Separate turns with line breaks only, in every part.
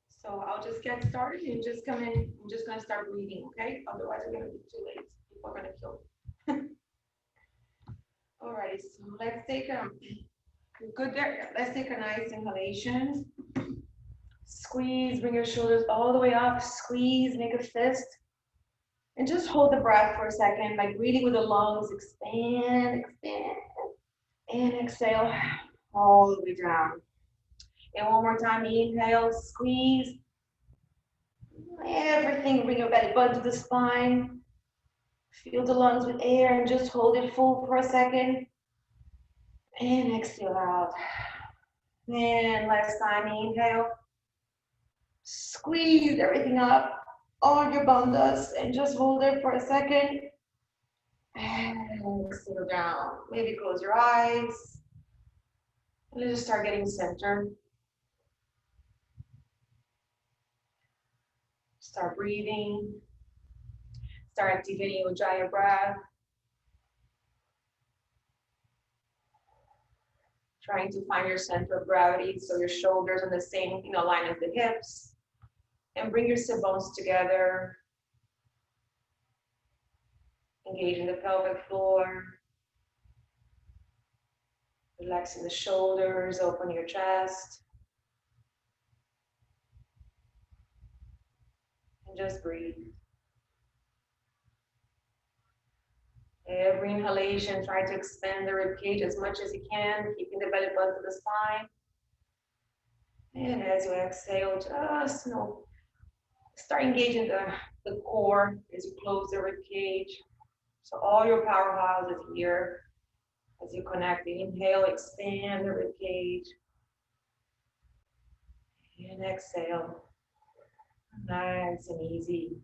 So I'll just get started and just come in. I'm just gonna start breathing, okay? Otherwise, we're gonna be too late. People are gonna kill me. All right, so let's take a good there. Let's take a nice inhalation. Squeeze, bring your shoulders all the way up. Squeeze, make a fist. And just hold the breath for a second, like breathing with the lungs. Expand, expand. And exhale all the way down. And one more time, inhale, squeeze. Everything, bring your belly button to the spine. Fill the lungs with air and just hold it full for a second. And exhale out. And last time, inhale. Squeeze everything up, all your bandhas, and just hold it for a second. And exhale down. Maybe close your eyes. And let's just start getting centered. Start breathing. Start activating your Ujjayi breath. Trying to find your center of gravity, so your shoulders on the same line as the hips. And bring your sit bones together. Engaging the pelvic floor. Relaxing the shoulders, open your chest. And just breathe. Every inhalation, try to expand the ribcage as much as you can, keeping the belly button to the spine. And as you exhale, just start engaging the core as you close the ribcage. So all your powerhouse is here. As you connect, inhale, expand the ribcage. And exhale. Nice and easy.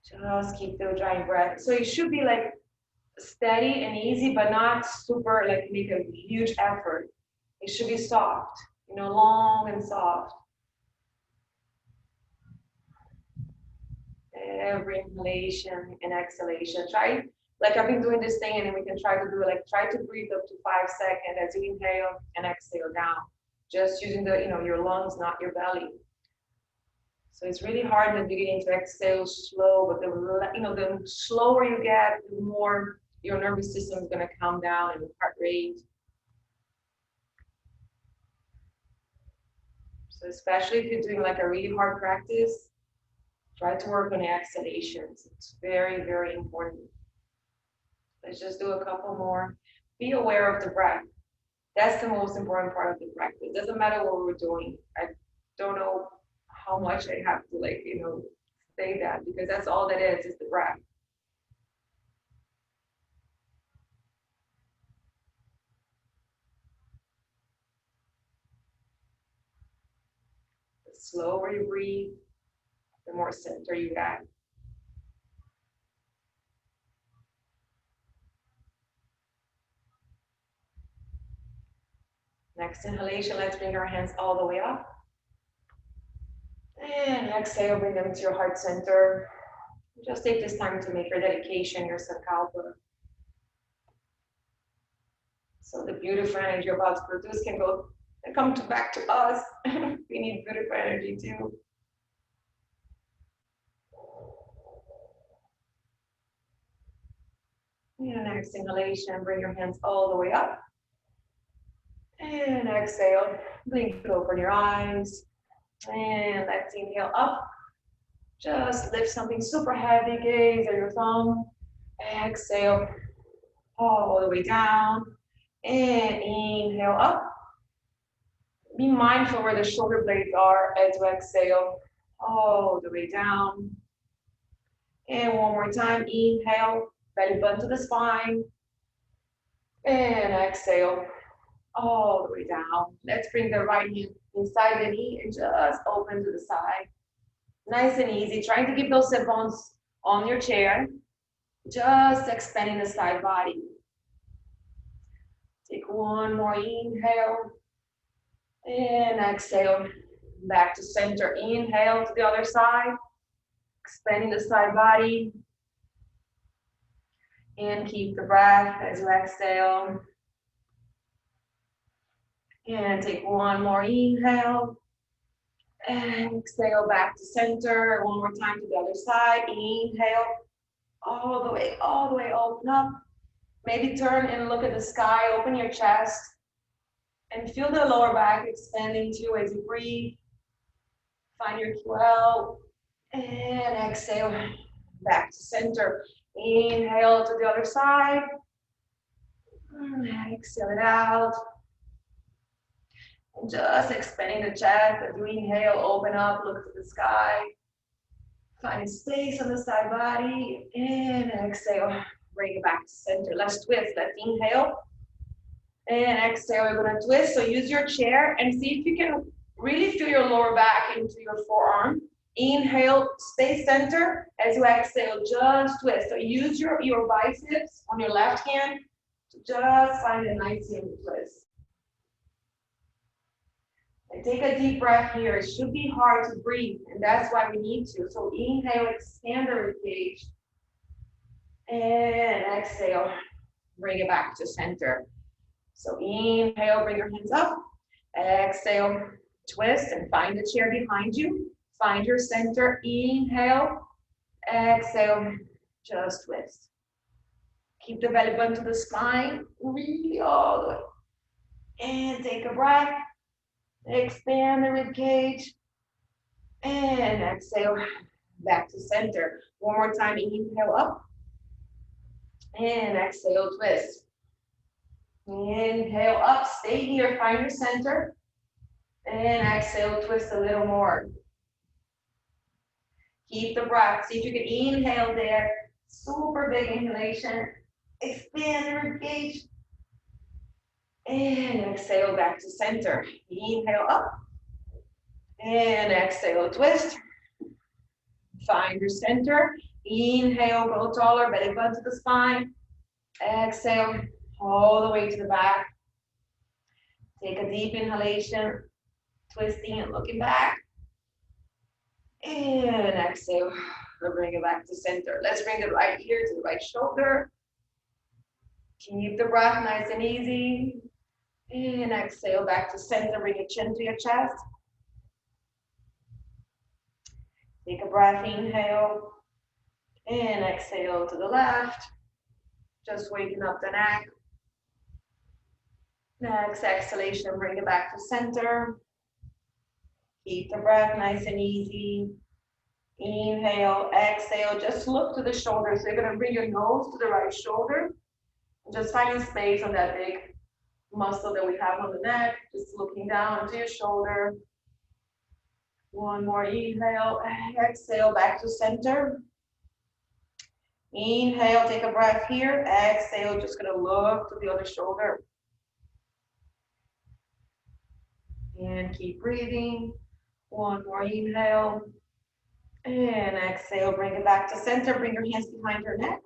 Just keep the dry breath. So it should be like steady and easy, but not super like make a huge effort. It should be soft, long and soft. Every inhalation and exhalation. Try, like I've been doing this thing, and then we can try to do try to breathe up to 5 seconds as you inhale and exhale down. Just using your lungs, not your belly. So it's really hard in the beginning to exhale slow, but the slower you get, the more your nervous system is going to calm down and heart rate. So especially if you're doing like a really hard practice, try to work on the exhalations. It's very, very important. Let's just do a couple more. Be aware of the breath. That's the most important part of the practice. It doesn't matter what we're doing. I don't know how much I have to say that, because that's all that is the breath. The slower you breathe, the more center you get. Next inhalation, let's bring our hands all the way up. And exhale, bring them to your heart center. Just take this time to make your dedication, your sankalpa. So the beautiful energy you're about to produce can come back to us. We need beautiful energy too. And next inhalation, bring your hands all the way up. And exhale, blink, open your eyes. And let's inhale up. Just lift something super heavy, gaze at your thumb. Exhale all the way down. And inhale up. Be mindful where the shoulder blades are as you exhale all the way down. And one more time, inhale, belly button to the spine. And exhale all the way down. Let's bring the right hand inside the knee and just open to the side. Nice and easy. Trying to keep those sit bones on your chair. Just expanding the side body. Take one more inhale. And exhale. Back to center. Inhale to the other side. Expanding the side body. And keep the breath as you exhale. And take one more inhale. Exhale back to center. One more time to the other side. Inhale. All the way, open up. Maybe turn and look at the sky. Open your chest. And feel the lower back expanding too as you breathe. Find your QL. And exhale back to center. Inhale to the other side. Exhale it out. And just expanding the chest. As you inhale, open up, look to the sky. Find space on the side body. And exhale, bring it back to center. Let's twist. Let's inhale. And exhale, we're going to twist. So use your chair and see if you can really feel your lower back into your forearm. Inhale, stay center. As you exhale, just twist. So use your biceps on your left hand to just find a nice simple twist. And take a deep breath here. It should be hard to breathe, and that's why we need to. So inhale, expand the ribcage. And exhale, bring it back to center. So inhale, bring your hands up. Exhale, twist and find the chair behind you. Find your center. Inhale, exhale, just twist. Keep the belly button to the spine, really all the way. And take a breath. Expand the rib cage. And exhale, back to center. One more time, inhale up. And exhale, twist. Inhale up, stay here, find your center. And exhale, twist a little more. Keep the breath. See if you can inhale there. Super big inhalation. Expand the rib cage. And exhale back to center. Inhale up. And exhale, twist. Find your center. Inhale, go taller, belly button to the spine. Exhale, all the way to the back. Take a deep inhalation, twisting and looking back. And exhale, we'll bring it back to center. Let's bring the right ear to the right shoulder. Keep the breath nice and easy. And exhale back to center, bring your chin to your chest. Take a breath, inhale. And exhale to the left. Just waking up the neck. Next exhalation, bring it back to center. Keep the breath nice and easy. Inhale, exhale, just look to the shoulder. So you're gonna bring your nose to the right shoulder. Just finding space on that big muscle that we have on the neck. Just looking down to your shoulder. One more inhale, exhale, back to center. Inhale, take a breath here. Exhale, just gonna look to the other shoulder. And keep breathing. One more inhale. And exhale, bring it back to center. Bring your hands behind your neck.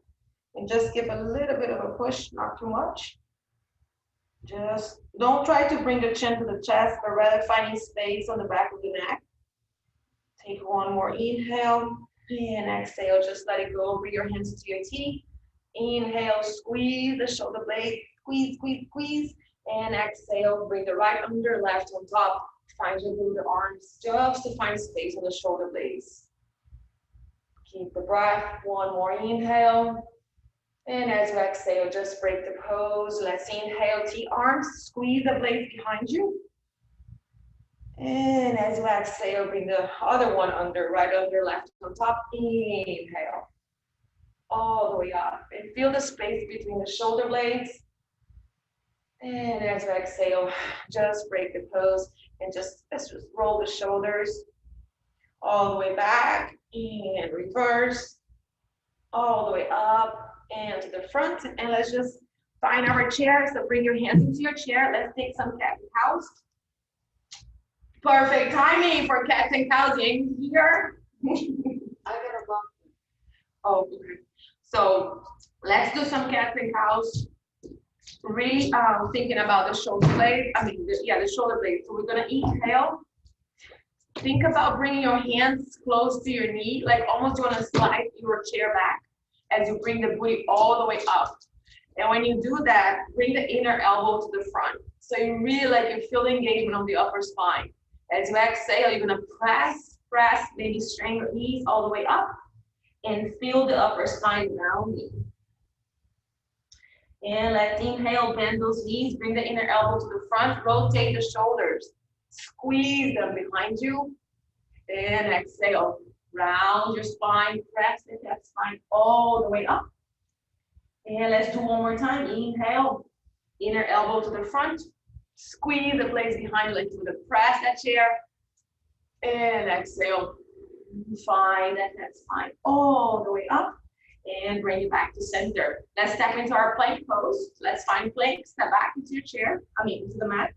And just give a little bit of a push, not too much. Just don't try to bring the chin to the chest, but rather finding space on the back of the neck. Take one more inhale. And exhale, just let it go. Bring your hands to your teeth. Inhale, squeeze the shoulder blade. Squeeze, squeeze, squeeze. And exhale, bring the right under, left on top. Find your glute arms just to find space on the shoulder blades. Keep the breath. One more inhale. And as you exhale, just break the pose. Let's inhale, T-arms. Squeeze the blades behind you. And as you exhale, bring the other one under, right under, left on top. Inhale. All the way up. And feel the space between the shoulder blades. And as you exhale, just break the pose and let's just roll the shoulders all the way back and reverse, all the way up and to the front. And let's just find our chair. So bring your hands into your chair. Let's take some cat and cows. Perfect timing for cats and cows in here. I got a bump. Oh, okay. So let's do some cats and cows. Really thinking about the shoulder blade. The shoulder blade. So we're gonna inhale. Think about bringing your hands close to your knee, like almost you wanna slide your chair back. as you bring the booty all the way up. And when you do that, bring the inner elbow to the front. So you really like you feel the engagement of the upper spine. As you exhale, you're gonna press, maybe strain your knees all the way up and feel the upper spine rounding. And let's inhale, bend those knees, bring the inner elbow to the front, rotate the shoulders, squeeze them behind you, and exhale. Round your spine, press that spine all the way up. And let's do one more time. Inhale, inner elbow to the front, squeeze the legs behind you, like you would press that chair. And exhale, find that spine all the way up and bring it back to center. Let's step into our plank pose. Let's find plank, step back into your chair, into the mat.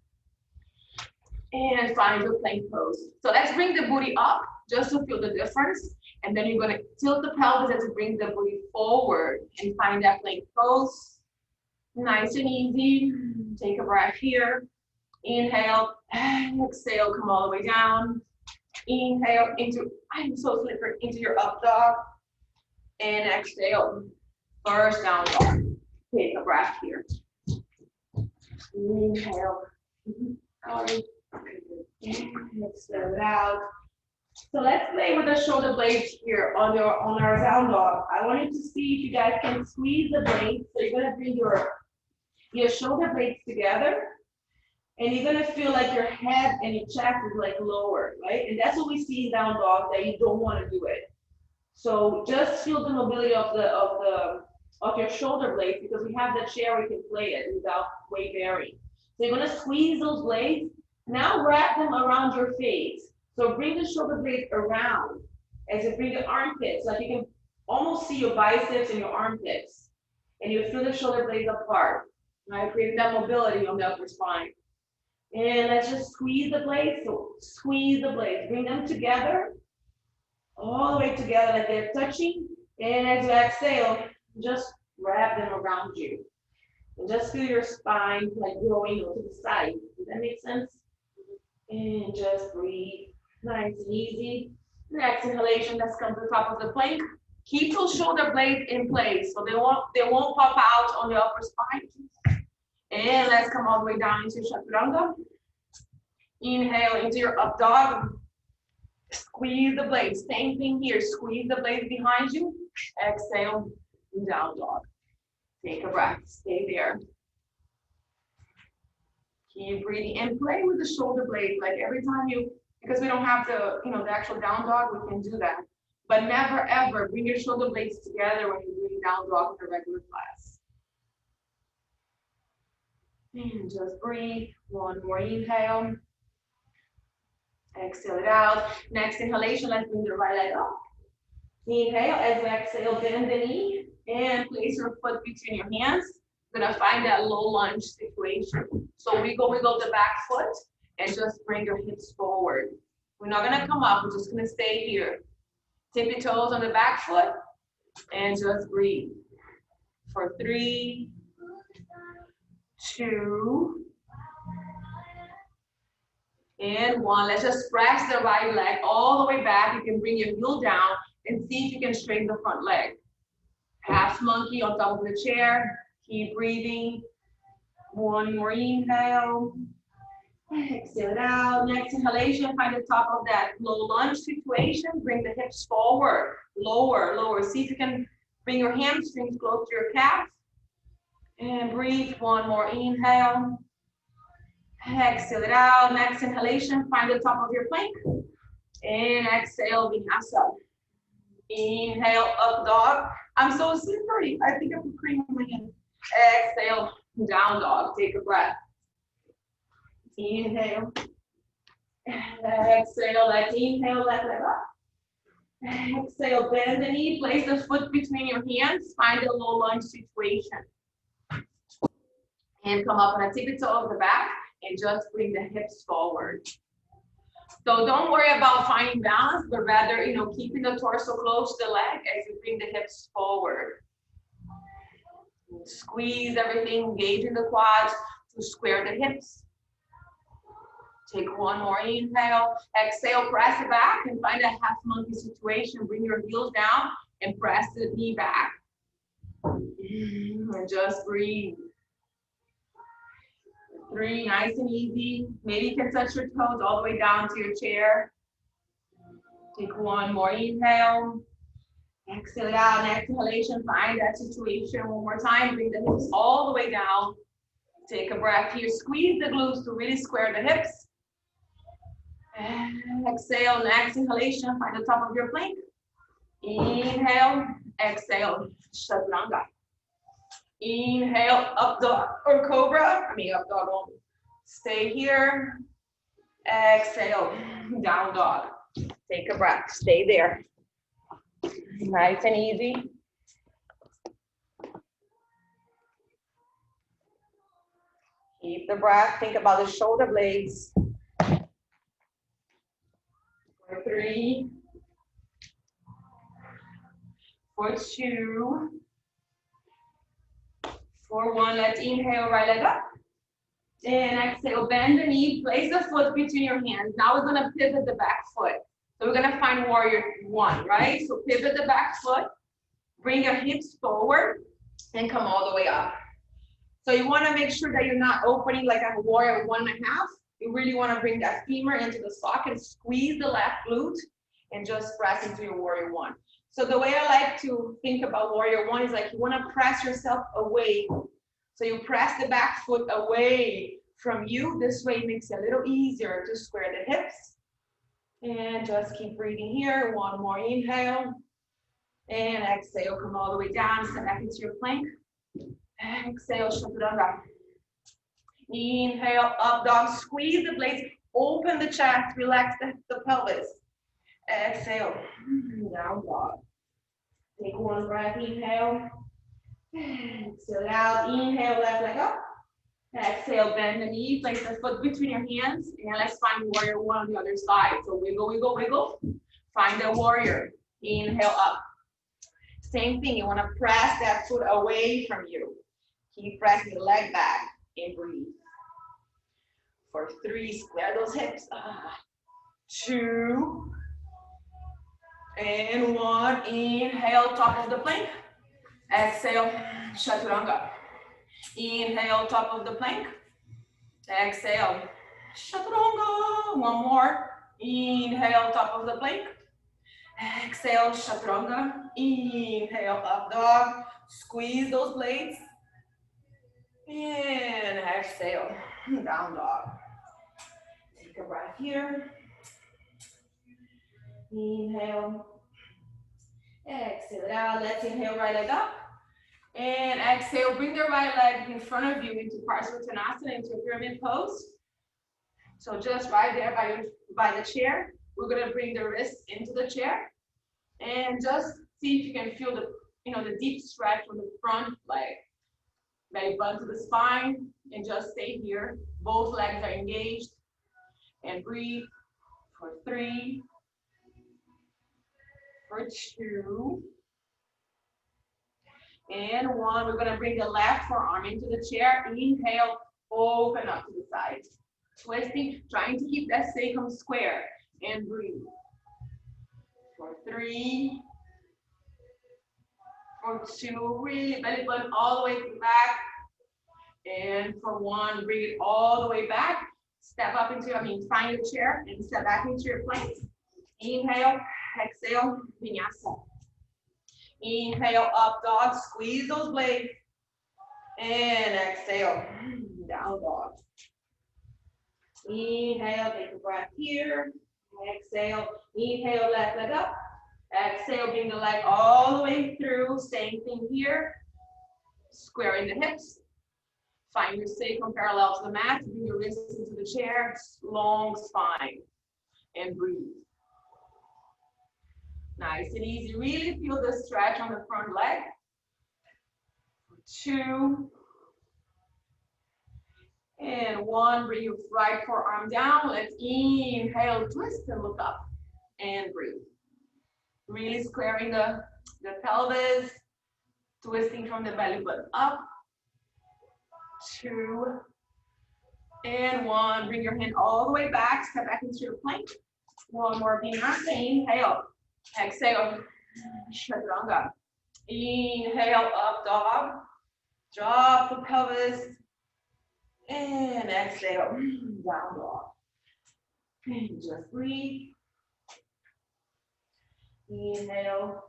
And find your plank pose. So let's bring the booty up just to feel the difference. And then you're gonna tilt the pelvis as you bring the booty forward and find that plank pose. Nice and easy. Take a breath here. Inhale, exhale, come all the way down. Inhale into, I'm so slippery, into your up dog. And exhale, first down dog. Take a breath here. Inhale. And exhale it out. So let's play with the shoulder blades here on our down dog. I want you to see if you guys can squeeze the blades. So you're gonna bring your shoulder blades together, and you're gonna feel like your head and your chest is like lower, right? And that's what we see in down dog, that you don't want to do it. So just feel the mobility of your shoulder blades, because we have the chair, we can play it without weight bearing. So you're gonna squeeze those blades. Now wrap them around your face. So bring the shoulder blades around as you bring the armpits, like you can almost see your biceps and your armpits, and you feel the shoulder blades apart, right? Creating that mobility on the upper spine. And let's just squeeze the blades. So squeeze the blades, bring them together, all the way together like they're touching. And as you exhale, just wrap them around you. And just feel your spine like growing to the side. Does that make sense? And just breathe. Nice and easy. Next inhalation, let's come to the top of the plank. Keep those shoulder blades in place so they won't pop out on the upper spine. And let's come all the way down into chaturanga. Inhale into your up dog. Squeeze the blades. Same thing here. Squeeze the blades behind you. Exhale, down dog. Take a breath. Stay there. Keep breathing and play with the shoulder blades. Like every time because we don't have the actual down dog, we can do that. But never ever bring your shoulder blades together when you're doing down dog in a regular class. And just breathe. One more inhale. Exhale it out. Next inhalation, let's bring the right leg up. Inhale, as we exhale, bend the knee and place your foot between your hands. You're gonna find that low lunge situation. So wiggle the back foot and just bring your hips forward. We're not gonna come up, we're just gonna stay here. Tip your toes on the back foot and just breathe. For 3, 2, and 1. Let's just press the right leg all the way back. You can bring your heel down and see if you can straighten the front leg. Half monkey on top of the chair. Keep breathing. One more inhale. Exhale it out. Next inhalation, find the top of that low lunge situation. Bring the hips forward, lower, lower. See if you can bring your hamstrings close to your calf. And breathe. One more inhale. Exhale it out. Next inhalation, find the top of your plank. And exhale, vinyasa. Inhale, up dog. I'm so slippery. I think I put cream on my hand. Exhale, down dog. Take a breath. Inhale. Exhale, let's inhale, let it up. Exhale, bend the knee, place the foot between your hands, find a low lunge situation. And come up on a tippy toe of the back and just bring the hips forward. So don't worry about finding balance, but rather, keeping the torso close to the leg as you bring the hips forward. Squeeze everything, engage in the quads to square the hips. Take one more inhale. Exhale, press it back and find a half monkey situation. Bring your heels down and press the knee back.
And just breathe. 3, nice and easy. Maybe you can touch your toes all the way down to your chair. Take one more inhale. Exhale it out. And exhalation, find that situation one more time. Bring the hips all the way down. Take a breath here. Squeeze the glutes to really square the hips. And exhale, next inhalation, find the top of your plank. Inhale, exhale, chaturanga. Inhale, up dog or cobra. Up dog only. Stay here. Exhale, down dog. Take a breath, stay there. Nice and easy. Keep the breath, think about the shoulder blades. For 3, for 2, for 1, let's inhale, right leg up. And exhale, bend the knee, place the foot between your hands. Now we're gonna pivot the back foot. So we're gonna find warrior 1, right? So pivot the back foot, bring your hips forward, and come all the way up. So you wanna make sure that you're not opening like a warrior 1.5. You really wanna bring that femur into the socket, squeeze the left glute, and just press into your warrior 1. So the way I like to think about warrior 1 is like you wanna press yourself away. So you press the back foot away from you. This way it makes it a little easier to square the hips. And just keep breathing here. 1 more inhale. And exhale, come all the way down, step back into your plank. Exhale, chaturanga. Inhale, up dog, squeeze the blades, open the chest, relax the pelvis. Exhale, down dog. Take 1 breath, inhale. Exhale out, inhale, left leg up. Exhale, bend the knee, place the foot between your hands, and let's find warrior 1 on the other side. So wiggle, wiggle, wiggle. Find the warrior. Inhale up. Same thing, you want to press that foot away from you. Keep pressing the leg back and breathe. For 3, square those hips. 2, and 1. Inhale, top of the plank. Exhale, chaturanga. Inhale, top of the plank. Exhale, chaturanga. 1 more. Inhale, top of the plank. Exhale, chaturanga. Inhale, up dog. Squeeze those blades. And exhale, down dog. Take a breath here. Inhale. Exhale it out. Let's inhale, right leg up. And exhale, bring the right leg in front of you into Parsvottanasana, into a pyramid pose. So just right there by the chair. We're gonna bring the wrists into the chair. And just see if you can feel the deep stretch from the front leg. Belly button to the spine, and just stay here. Both legs are engaged. And breathe for 3, for 2, and 1. We're gonna bring the left forearm into the chair. Inhale, open up to the side. Twisting, trying to keep that sacrum square. And breathe. For 3, for 2, really belly button all the way to the back. And for 1, bring it all the way back. Step up into, find your chair and step back into your plank. Inhale, exhale, vinyasa. Inhale, up dog, squeeze those blades. And exhale, down dog. Inhale, take a breath here. Exhale, inhale, left leg up. Exhale, bring the leg all the way through. Same thing here. Squaring the hips. Find your sacrum parallel to the mat. Bring your wrists into the chair. Long spine. And breathe. Nice and easy. Really feel the stretch on the front leg. 2. And 1. Bring your right forearm down. Let's inhale, twist and look up. And breathe. Really squaring the pelvis. Twisting from the belly button up. 2. And 1. Bring your hand all the way back. Step back into your plank. 1 more vinyasa. Inhale. Exhale, chaturanga. Inhale, up dog. Drop the pelvis. And exhale, down dog. And just breathe. Inhale.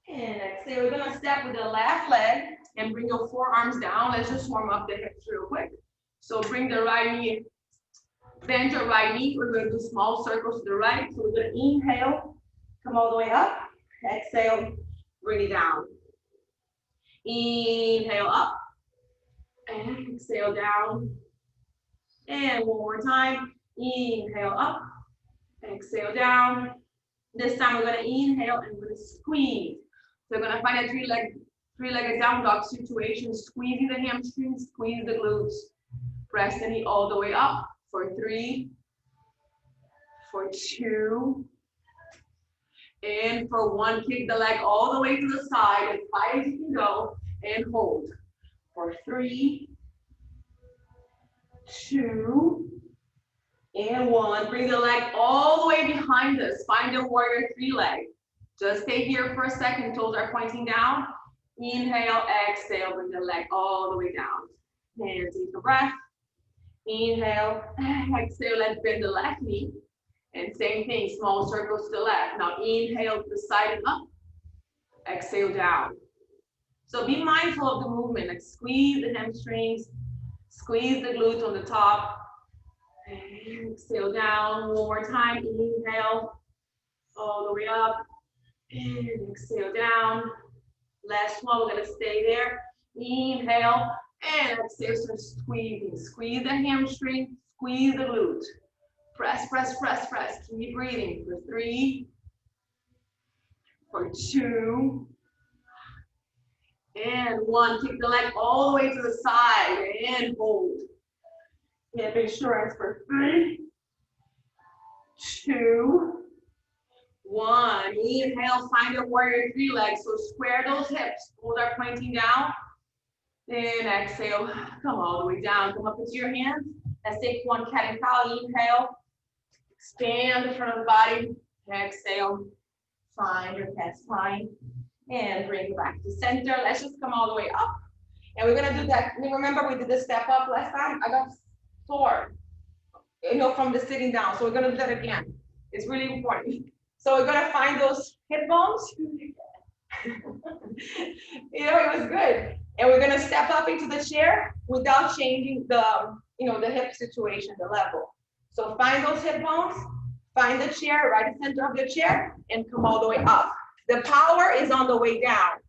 And exhale. We're gonna step with the left leg and bring your forearms down. Let's just warm up the hips real quick. So bring the right knee, bend your right knee. We're gonna do small circles to the right. So we're gonna inhale, come all the way up. Exhale, bring it down. Inhale up. And exhale down. And one more time. Inhale up. Exhale down. This time we're gonna inhale and we're gonna squeeze. So we're gonna find a three-legged down dog situation, squeezing the hamstrings, squeeze the glutes. Press the knee all the way up for 3, for 2, and for 1. Kick the leg all the way to the side as high as you can go and hold. For 3, 2, and 1. Bring the leg all the way behind us. Find the warrior 3 leg. Just stay here for a second. Toes are pointing down. Inhale, exhale, bring the leg all the way down. And take a breath. Inhale, exhale, let's bend the left knee. And same thing, small circles to the left. Now inhale to the side and up. Exhale down. So be mindful of the movement, like squeeze the hamstrings, squeeze the glutes on the top. And exhale down, one more time, inhale, all the way up. And exhale down. Last one, we're gonna stay there. Inhale, and exhale, start squeezing. Squeeze the hamstring, squeeze the glute. Press, press, press, press. Keep breathing for 3, for 2, and 1. Kick the leg all the way to the side and hold. Get insurance for 3, 2, 1. Inhale, find a warrior 3 legs. So square those hips. Toes are pointing down. Then exhale, come all the way down. Come up into your hands. Let's take 1 cat and cow. Inhale. Expand the front of the body. Exhale. Find your cat spine. And bring it back to center. Let's just come all the way up. And we're gonna do that. Remember we did the step up last time? I got sore, from the sitting down. So we're gonna do that again. It's really important. So we're gonna find those hip bones. It was good. And we're gonna step up into the chair without changing the hip situation, the level. So find those hip bones, find the chair, right in the center of the chair, and come all the way up. The power is on the way down.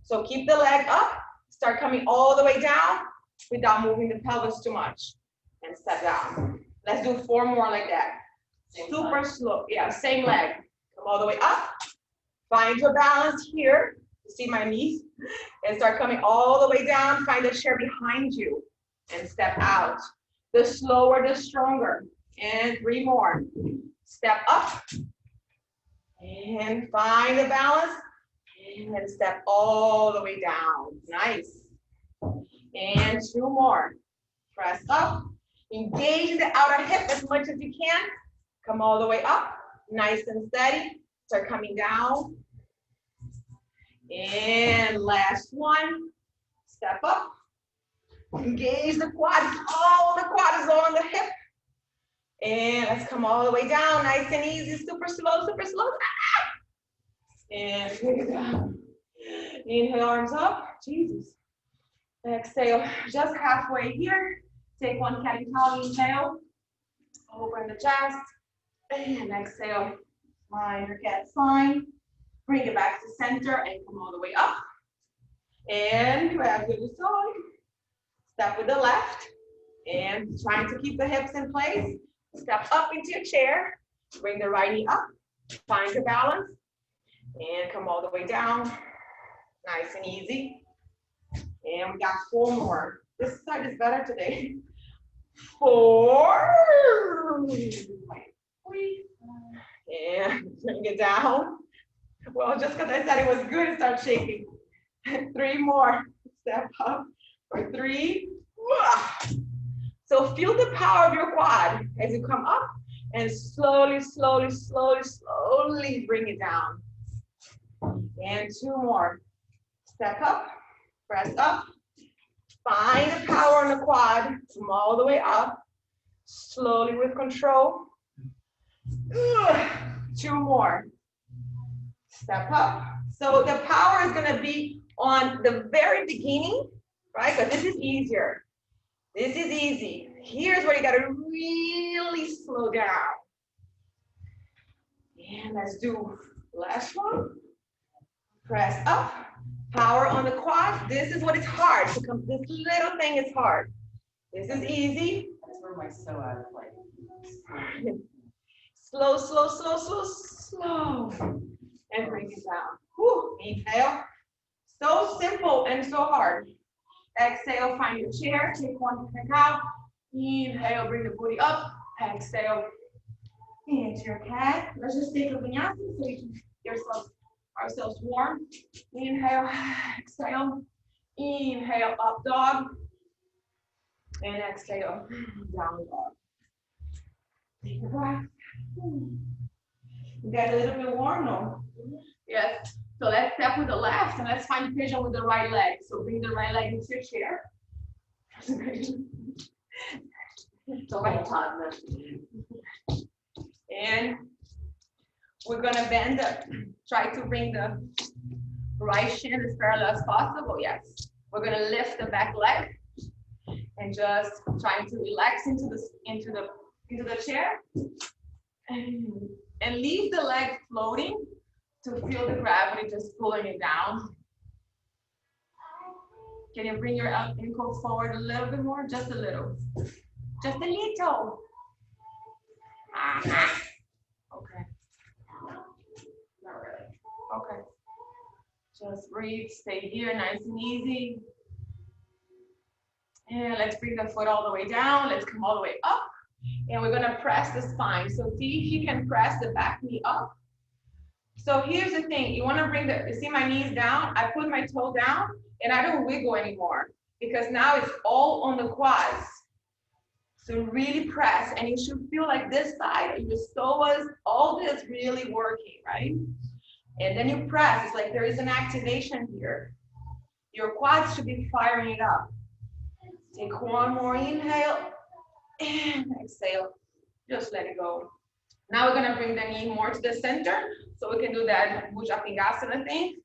So keep the leg up, start coming all the way down without moving the pelvis too much. And step down. Let's do 4 more like that. Super slow. Yeah, same leg. Come all the way up. Find your balance here. You see my knees? And start coming all the way down. Find the chair behind you. And step out. The slower, the stronger. And 3 more. Step up. And find the balance. And step all the way down. Nice. And 2 more. Press up. Engage the outer hip as much as you can. Come all the way up. Nice and steady. Start coming down. And last one. Step up. Engage the quads. All the quads on the hip. And let's come all the way down. Nice and easy. Super slow, super slow. And take it down. Inhale, arms up. Jesus. Exhale, just halfway here. Take 1 cat and cow. Inhale. Open the chest. And exhale. Find your cat spine. Bring it back to center and come all the way up. And grab to the side. Step with the left. And trying to keep the hips in place. Step up into your chair. Bring the right knee up. Find your balance. And come all the way down. Nice and easy. And we got 4 more. This side is better today. 4. And bring it down. Well, just because I said it was good, start shaking. 3 more. Step up for 3. So feel the power of your quad as you come up and slowly, slowly, slowly, slowly bring it down. And 2 more. Step up, press up. Find the power on the quad, come all the way up, slowly with control. Ugh. 2 more. Step up. So the power is gonna be on the very beginning, right? Because this is easier. This is easy. Here's where you gotta really slow down. And let's do last one. Press up, power on the quad. This is what is hard. This little thing is hard. This is easy.
That's where my so out of like.
Slow, slow, slow, slow, slow. And bring it down. Whew. Inhale. So simple and so hard. Exhale, find your chair. Take one kick out. Inhale, bring the booty up. Exhale. Into your cat. Let's just take a vinyasa so we can get ourselves warm. Inhale, exhale. Inhale, up dog. And exhale, down dog. Take a breath. You got a little bit warm, no? Yes. So let's step with the left and let's find pigeon with the right leg. So bring the right leg into your chair.
The right toddler.
And we're gonna bend up, try to bring the right shin as parallel as possible. Yes. We're gonna lift the back leg and just trying to relax into the chair and leave the leg floating to feel the gravity just pulling it down. Can you bring your ankle forward a little bit more? Just a little. Just a little. Okay. Not really. Okay. Just breathe, stay here, nice and easy. And let's bring the foot all the way down. Let's come all the way up. And we're gonna press the spine. So see if you can press the back knee up. So here's the thing, you wanna bring you see my knees down? I put my toe down and I don't wiggle anymore because now it's all on the quads. So really press, and you should feel like this side, your psoas, all this really working, right? And then you press, it's like there is an activation here. Your quads should be firing it up. Take one more inhale, and exhale, just let it go. Now we're gonna bring the knee more to the center, so we can do that Bhujangasana thing.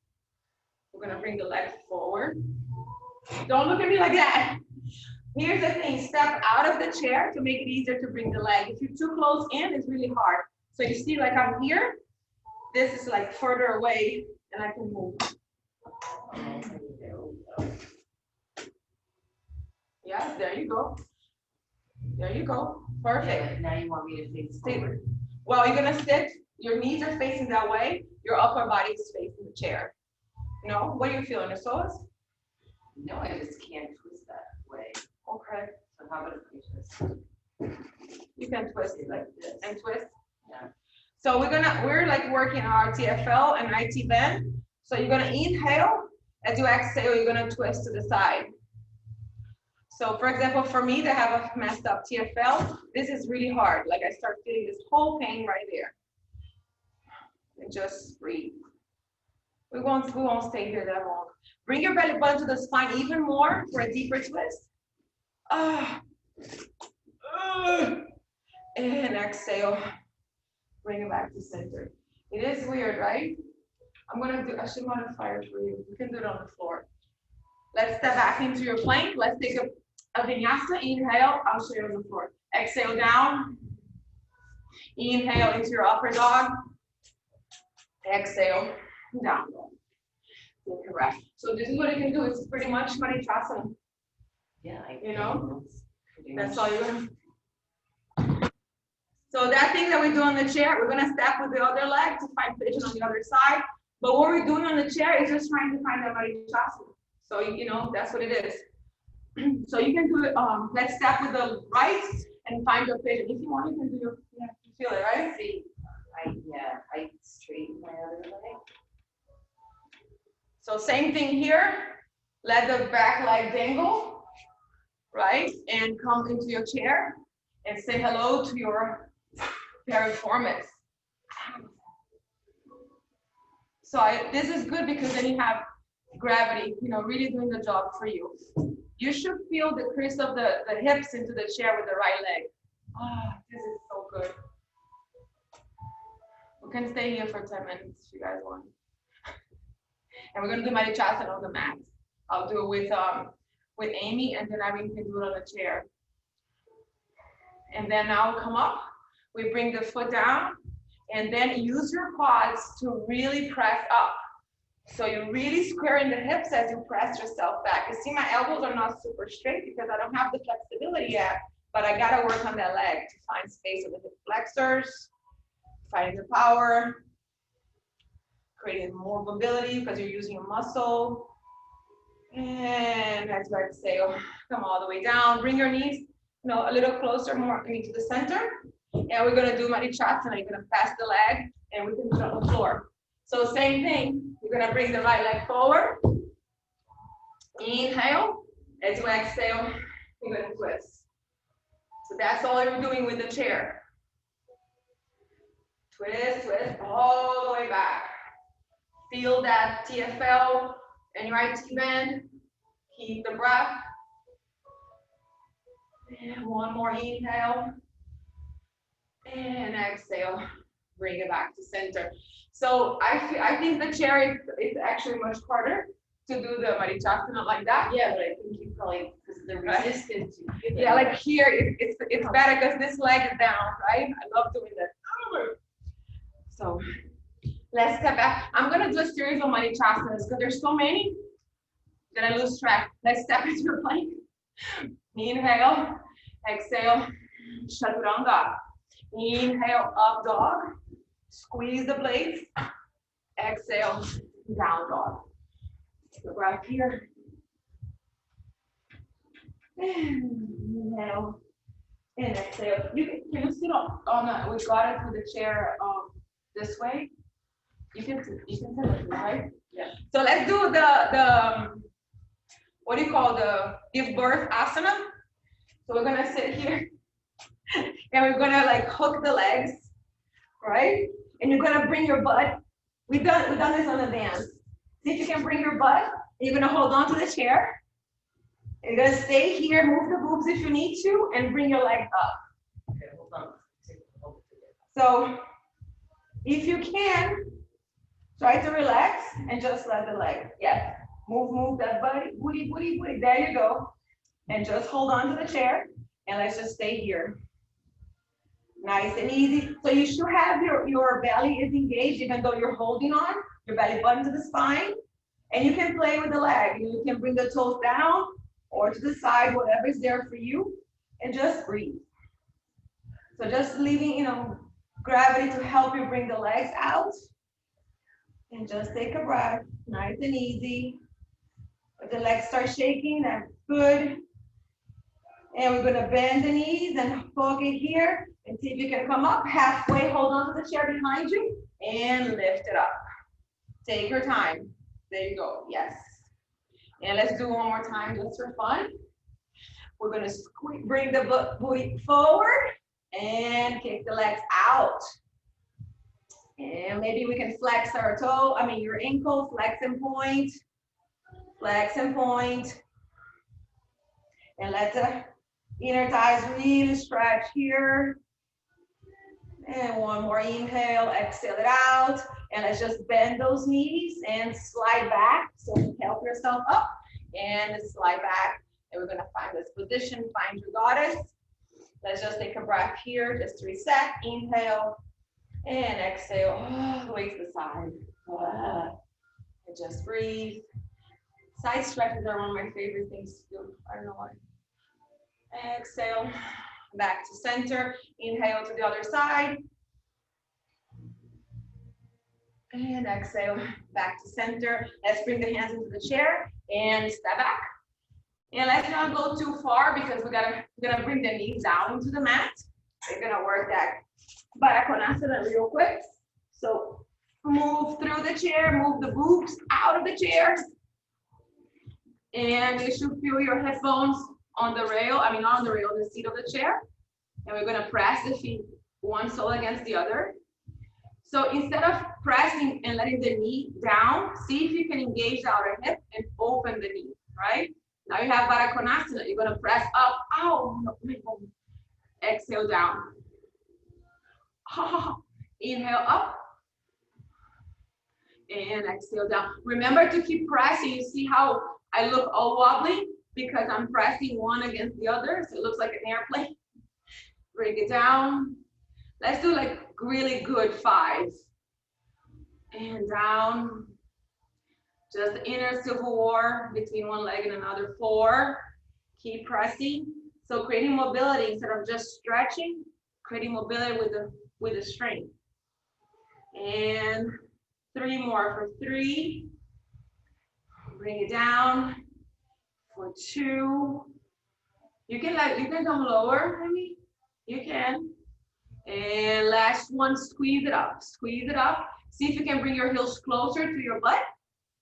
We're gonna bring the leg forward. Don't look at me like that. Here's the thing, step out of the chair to make it easier to bring the leg. If you're too close in, it's really hard. So you see like I'm here, this is like further away and I can move. Yes, there you go. There you go, perfect.
Now you want me to face forward.
Well, you're gonna sit, your knees are facing that way, your upper body is facing the chair. No, what are you feeling, your psoas?
No, I just can't twist that way.
Okay.
So how about if we twist?
You can twist it like this and twist.
Yeah.
So we're like working our TFL and IT bend. So you're gonna inhale, as you exhale, you're gonna twist to the side. So for example, for me to have a messed up TFL, this is really hard. Like I start feeling this whole pain right there. And just breathe. We won't stay here that long. Bring your belly button to the spine even more for a deeper twist. And exhale. Bring it back to center. It is weird, right? I should modify it for you. You can do it on the floor. Let's step back into your plank. Let's take a vinyasa. Inhale, I'll show you on the floor. Exhale down. Inhale into your upper dog. Exhale, down dog. Correct. So this is what you can do. It's pretty much Marichasana.
Yeah,
You know, that's
much.
all you're gonna. So that thing that we do on the chair, we're gonna step with the other leg to find pigeon on the other side. But what we're doing on the chair is just trying to find that Marichasana. So you know, that's what it is. So you can do it. Let's step with the right and find your pigeon. If you want, you can do your. Yeah, you feel it, right?
See, I straighten my other leg.
So same thing here. Let the back leg dangle, right? And come into your chair and say hello to your piriformis. So this is good because then you have gravity, really doing the job for you. You should feel the crease of the hips into the chair with the right leg. Ah, this is so good. We can stay here for 10 minutes if you guys want. And we're gonna do Marichasana on the mat. I'll do it with Amy, and then Irene can do it on the chair. And then now come up, we bring the foot down, and then use your quads to really press up. So you're really squaring the hips as you press yourself back. You see my elbows are not super straight because I don't have the flexibility yet, but I gotta work on that leg to find space with the hip flexors, finding the power, creating more mobility because you're using your muscle. And as you exhale, come all the way down. Bring your knees, a little closer, more to the center. And we're gonna do Marichasana. You're gonna pass the leg, and we can do it on the floor. So same thing. You're gonna bring the right leg forward. Inhale. As you exhale, you're gonna twist. So that's all you're doing with the chair. Twist, twist, all the way back. Feel that TFL and your IT band. Keep the breath. And one more inhale. And exhale. Bring it back to center. So I think the chair is actually much harder to do the Marichasana like that.
Yeah, but I think you probably, because the resistance.
Yeah, like here, it's better because this leg is down, right? I love doing that. So let's step back. I'm gonna do a series of Marichasanas because there's so many that I lose track. Let's step into your plank. Inhale, exhale, chaturanga. Inhale, up dog. Squeeze the blades. Exhale, down dog. Take a breath here. Inhale and exhale. Can you sit on the, we got it through the chair this way. You can sit this way, right? Yeah. So let's do the what do you call the give birth asana? So we're gonna sit here and we're gonna like hook the legs, right? And you're gonna bring your butt. We've done this on the dance. See if you can bring your butt. And you're gonna hold on to the chair. You're gonna stay here, move the boobs if you need to, and bring your legs up.
Okay, hold on.
So if you can, try to relax and just let the leg. Yes. Move that booty. There you go. And just hold on to the chair. And let's just stay here. Nice and easy. So you should have your belly is engaged even though you're holding on your belly button to the spine. And you can play with the leg. You can bring the toes down or to the side, whatever is there for you. And just breathe. So just leaving, gravity to help you bring the legs out. And just take a breath, nice and easy. If the legs start shaking, that's good. And we're gonna bend the knees and hook it here and see if you can come up halfway, hold on to the chair behind you and lift it up. Take your time. There you go, yes. And let's do one more time just for fun. We're gonna bring the booty forward and kick the legs out. And maybe we can flex our your ankle, flex and point. And let the inner thighs really stretch here. And one more inhale, exhale it out. And let's just bend those knees and slide back. So help yourself up and slide back. And we're gonna find this position, find your goddess. Let's just take a breath here, just to reset. Inhale. And exhale all the way to the side. And just breathe. Side stretches are one of my favorite things to do. I don't know why. Exhale, back to center. Inhale to the other side. And exhale, back to center. Let's bring the hands into the chair and step back. And let's not go too far because we're gonna bring the knees down into the mat. We're gonna work that Barakonasana real quick. So move through the chair, move the boobs out of the chair. And you should feel your hip bones on the rail, not on the rail, the seat of the chair. And we're gonna press the feet, one sole against the other. So instead of pressing and letting the knee down, see if you can engage the outer hip and open the knee, right? Now you have Baddha Konasana. You're gonna press up. Ow, no, no. Exhale down. Inhale up. And exhale down. Remember to keep pressing. You see how I look all wobbly? Because I'm pressing one against the other. So it looks like an airplane. Bring it down. Let's do like really good 5. And down. Just the inner civil war between one leg and another. 4. Keep pressing. So creating mobility instead of just stretching, creating mobility with the strength. And 3 more for 3. Bring it down for 2. You can come lower, maybe. You can. And last one, squeeze it up. Squeeze it up. See if you can bring your heels closer to your butt.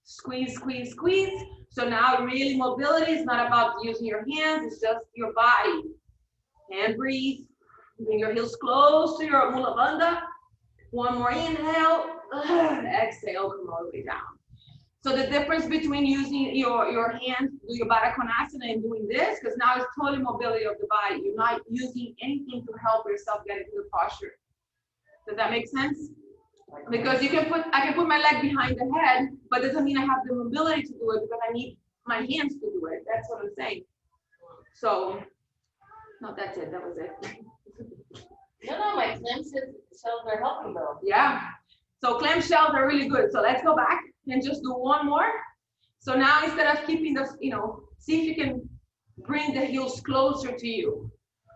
Squeeze, squeeze, squeeze. So now really mobility is not about using your hands, it's just your body. And breathe. Bring your heels close to your Mula Bandha. One more inhale. Exhale, come all the way down. So the difference between using your hands, do your Baddha Konasana and doing this, because now it's totally mobility of the body. You're not using anything to help yourself get into the posture. Does that make sense? Because I can put my leg behind the head, but doesn't mean I have the mobility to do it because I need my hands to do it. That's what I'm saying. So, no, that's it. That was it.
No, my clamshells are helping though.
Yeah. So clamshells are really good. So let's go back and just do one more. So now instead of keeping the, see if you can bring the heels closer to you.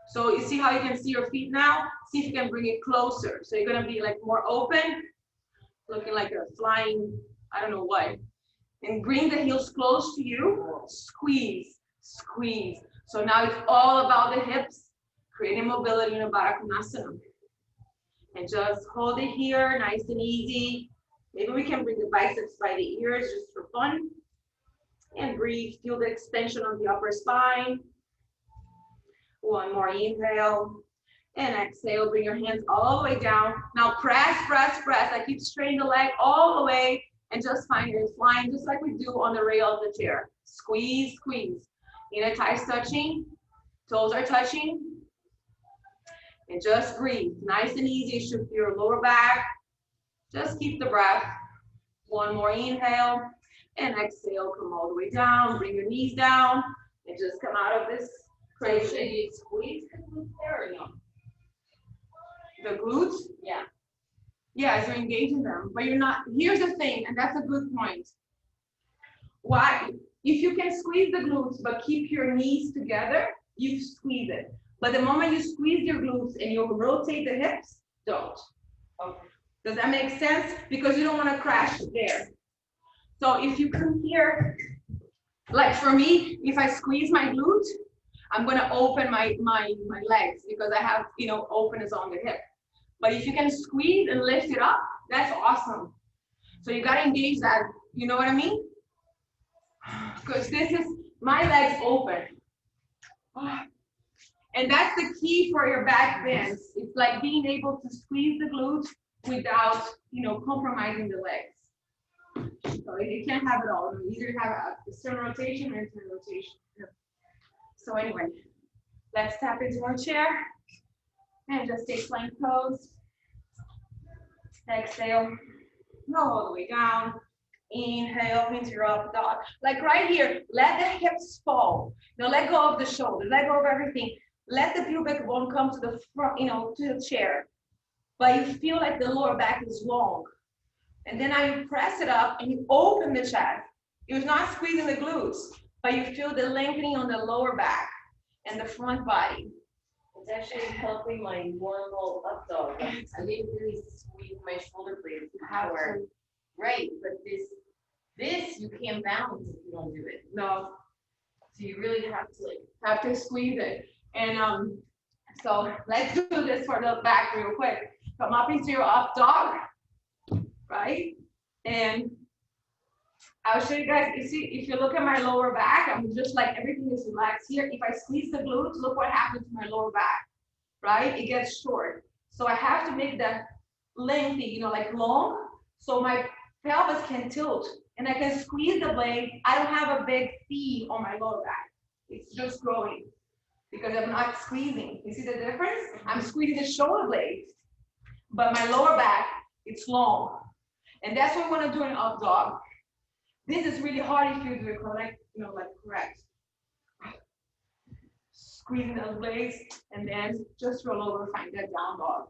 So you see how you can see your feet now? See if you can bring it closer. So you're gonna be like more open, looking like a flying, I don't know what. And bring the heels close to you, squeeze, squeeze. So now it's all about the hips, creating mobility in a Baddha Konasana. And just hold it here, nice and easy. Maybe we can bring the biceps by the ears just for fun. And breathe, feel the extension of the upper spine. One more inhale. And exhale, bring your hands all the way down. Now press, press, press. I keep straining the leg all the way and just find your flying just like we do on the rail of the chair. Squeeze, squeeze. Inner thighs touching, toes are touching. And just breathe, nice and easy. Shift your lower back. Just keep the breath. One more inhale and exhale. Come all the way down. Bring your knees down and just come out of this crazy.
So should you squeeze the glutes there or no?
The glutes?
Yeah.
Yeah, you're engaging them, but you're not. Here's the thing, and that's a good point. Why? If you can squeeze the glutes but keep your knees together, you squeeze it. But the moment you squeeze your glutes and you rotate the hips, don't.
Okay.
Does that make sense? Because you don't want to crash there. So if you come here, like for me, if I squeeze my glute, I'm going to open my legs because I have, openness on the hip. But if you can squeeze and lift it up, that's awesome. So you got to engage that. You know what I mean? Because this is my legs open. And that's the key for your back bends. It's like being able to squeeze the glutes without, compromising the legs. So you can't have it all. You either have a external rotation or internal rotation. So anyway, let's tap into our chair and just stay plank pose. Exhale, go all the way down. Inhale into your up dog. Like right here, let the hips fall. Now let go of the shoulder, let go of everything. Let the pubic bone come to the front, to the chair. But you feel like the lower back is long. And then now you press it up and you open the chest. You're not squeezing the glutes, but you feel the lengthening on the lower back and the front body.
It's actually helping my normal up dog. I didn't really squeeze my shoulder blades with power. Right, but this you can't balance if you don't do it.
No.
So you really have to
Squeeze it. And so let's do this for the back real quick. Come up into your up dog, right? And I'll show you guys, you see, if you look at my lower back, I'm just like everything is relaxed here. If I squeeze the glutes, look what happens to my lower back, right? It gets short. So I have to make the lengthy, you know, like long, so my pelvis can tilt and I can squeeze the blade. I don't have a big C on my lower back. It's just growing because I'm not squeezing. You see the difference? I'm squeezing the shoulder blades, but my lower back, it's long. And that's what we want to do in up dog. This is really hard if you do it correct, you know, like correct. Squeezing those blades and then just roll over, find that down dog.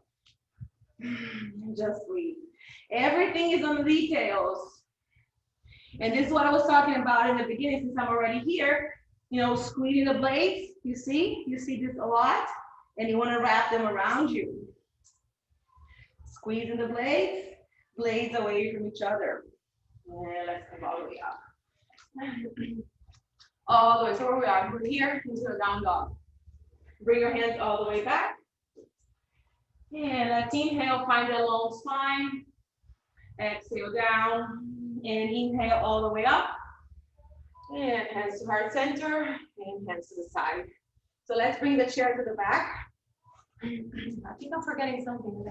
And just breathe. Everything is on the details. And this is what I was talking about in the beginning, since I'm already here, you know, squeezing the blades, you see this a lot, and you want to wrap them around you. Squeezing the blades away from each other. And let's come all the way up. All the way, so where we are, we're here into the down dog. Bring your hands all the way back. And let's inhale, find a long spine. Exhale down. And inhale all the way up. And hands to heart center. And hands to the side. So let's bring the chair to the back. I think I'm forgetting something.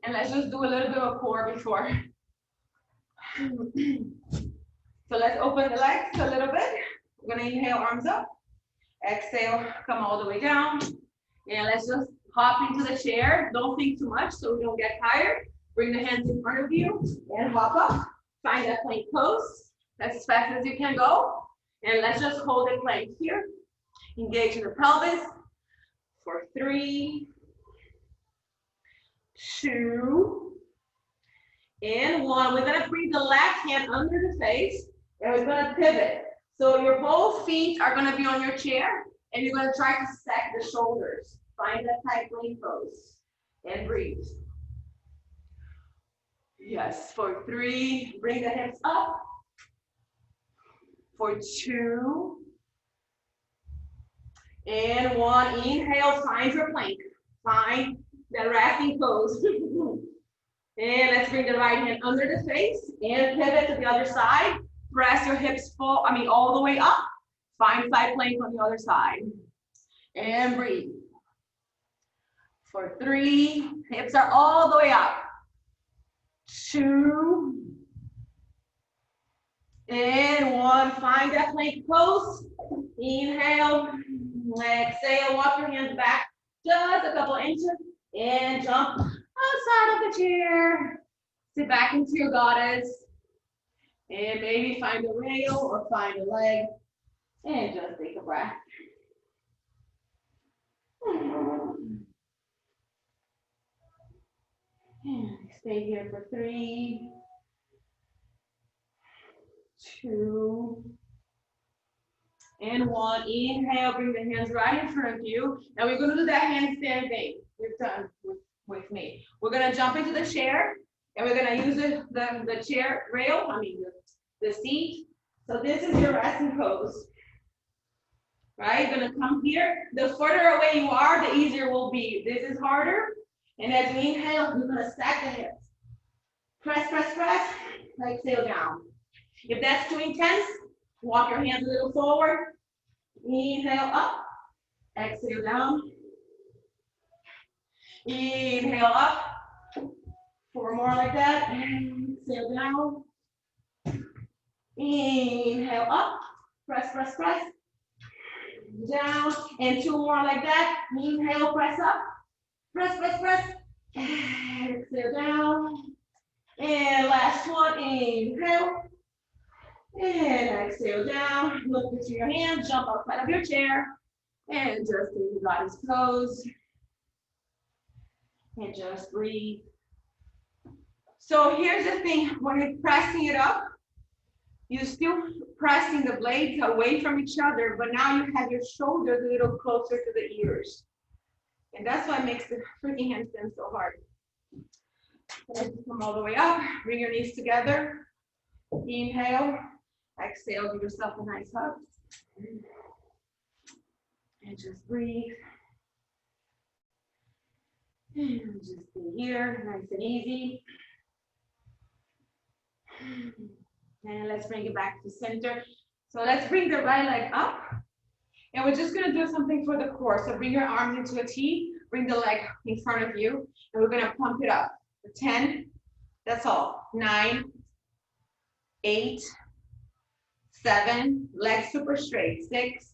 And let's just do a little bit of core before. So let's open the legs a little bit. We're gonna inhale, arms up. Exhale, come all the way down. And let's just hop into the chair. Don't think too much so we don't get tired. Bring the hands in front of you and hop up. Find that plank pose as fast as you can go. And let's just hold it plank here. Engage in the pelvis for 3, 2, and 1. We're gonna bring the left hand under the face and we're gonna pivot. So your both feet are gonna be on your chair and you're gonna try to stack the shoulders. Find that tight plank pose and breathe. Yes, for 3, bring the hips up. For 2, and 1, inhale, find your plank. Find that resting pose. And let's bring the right hand under the face and pivot to the other side. Press your hips all the way up. Find side plank on the other side. And breathe. For 3, hips are all the way up. 2, and 1. Find that plank pose. Inhale. Exhale. Walk your hands back just a couple inches and jump outside of the chair. Sit back into your goddess. And maybe find a rail or find a leg. And just take a breath. And stay here for 3, 2, and 1. Inhale, bring the hands right in front of you. Now we're going to do that handstand thing we've done with me. We're going to jump into the chair and we're going to use the chair rail, the seat. So this is your resting pose. Right? You're going to come here. The further away you are, the easier it will be. This is harder. And as you inhale, you're going to stack the hips. Press, press, press. Exhale down. If that's too intense, walk your hands a little forward. Inhale up. Exhale down. Inhale up. 4 more like that. Exhale down. Inhale up. Press, press, press. Down. And 2 more like that. Inhale, press up. Press, press, press. Exhale down. And last one. Inhale. And exhale down. Look into your hands. Jump outside of your chair. And just take the goddess pose. And just breathe. So here's the thing. When you're pressing it up, you're still pressing the blades away from each other, but now you have your shoulders a little closer to the ears. And that's what makes the freaking handstand so hard. Let's come all the way up. Bring your knees together. Inhale. Exhale. Give yourself a nice hug. And just breathe. And just stay here, nice and easy. And let's bring it back to center. So let's bring the right leg up. And we're just gonna do something for the core. So bring your arms into a T, bring the leg in front of you, and we're gonna pump it up. 10, that's all. 9, 8, 7, legs super straight. 6,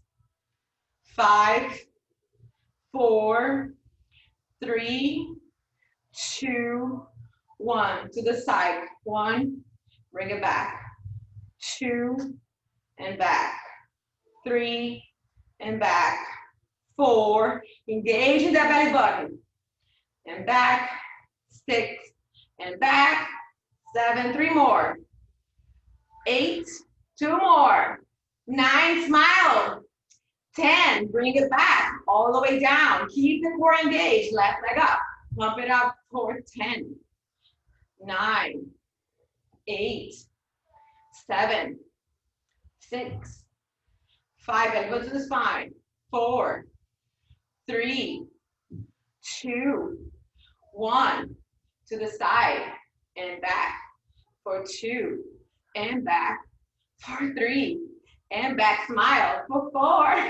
5, 4, 3, 2, 1. To the side. 1, bring it back. 2, and back. 3, and back. 4, engage in that belly button. And back. 6, and back. 7, 3 more. 8, 2 more. 9, smile. 10, bring it back all the way down. Keep the core engaged, left leg up. Pump it up for 10, 9, 8, 7, 6, 5, and go to the spine. 4, 3, 2, 1, to the side and back. For 2, and back. For 3, and back. Smile. For 4,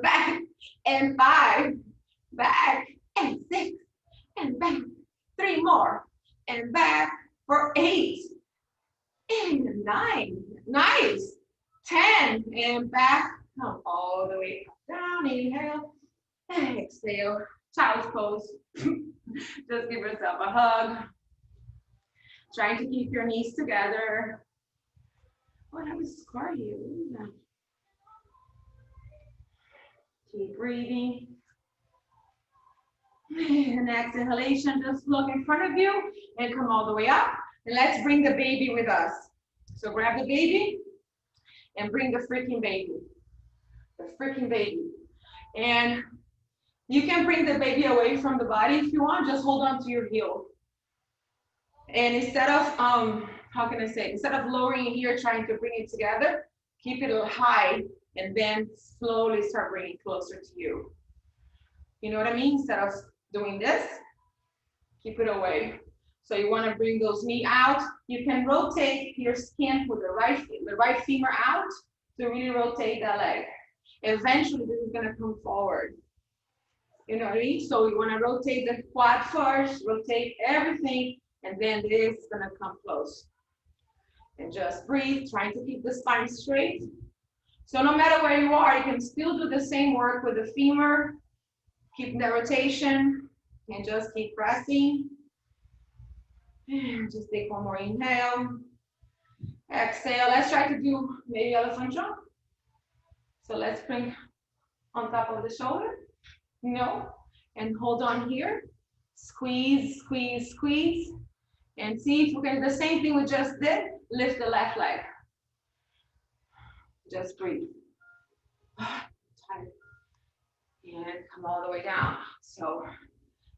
back. And 5, back. And 6, and back. 3 more, and back. For 8, and 9. Nice. 10, and back. Come all the way down. Inhale. Exhale. Child's pose. Just give yourself a hug. Trying to keep your knees together. Oh, that was scar here. Keep breathing. And exhalation, just look in front of you and come all the way up. And let's bring the baby with us. So grab the baby and bring the freaking baby. The freaking baby. And you can bring the baby away from the body if you want, just hold on to your heel. And instead of, how can I say, instead of lowering it here, trying to bring it together, keep it a little high and then slowly start bringing it closer to you. You know what I mean? Instead of doing this, keep it away. So you want to bring those knees out. You can rotate your skin with the right femur out to really rotate that leg. Eventually, this is going to come forward. You know what I mean? So you want to rotate the quad first, rotate everything, and then this is going to come close. And just breathe, trying to keep the spine straight. So no matter where you are, you can still do the same work with the femur, keeping the rotation, and just keep pressing. And just take one more inhale. Exhale. Let's try to do maybe elephant jump. So let's bring on top of the shoulder. No. And hold on here. Squeeze, squeeze, squeeze. And see if we can do the same thing we just did. Lift the left leg. Just breathe. Tight. And come all the way down. So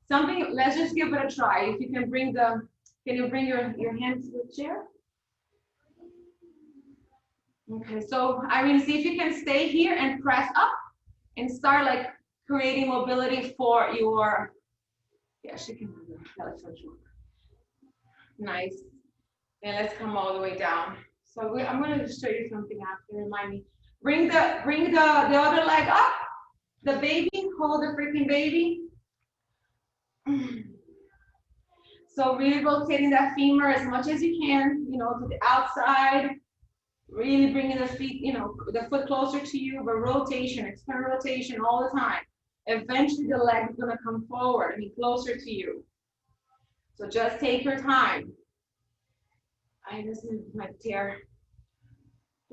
something, let's just give it a try. If you can bring can you bring your hands to the chair? Okay, so I mean, see if you can stay here and press up and start like creating mobility for your, yeah, she can do the nice. And let's come all the way down. So I'm gonna show you something after, remind me. Bring the other leg up, the baby, hold the freaking baby. So really rotating that femur as much as you can, you know, to the outside, really bringing the feet, you know, the foot closer to you, but rotation, external rotation all the time. Eventually the leg is gonna come forward and be closer to you. So just take your time. This is my tear.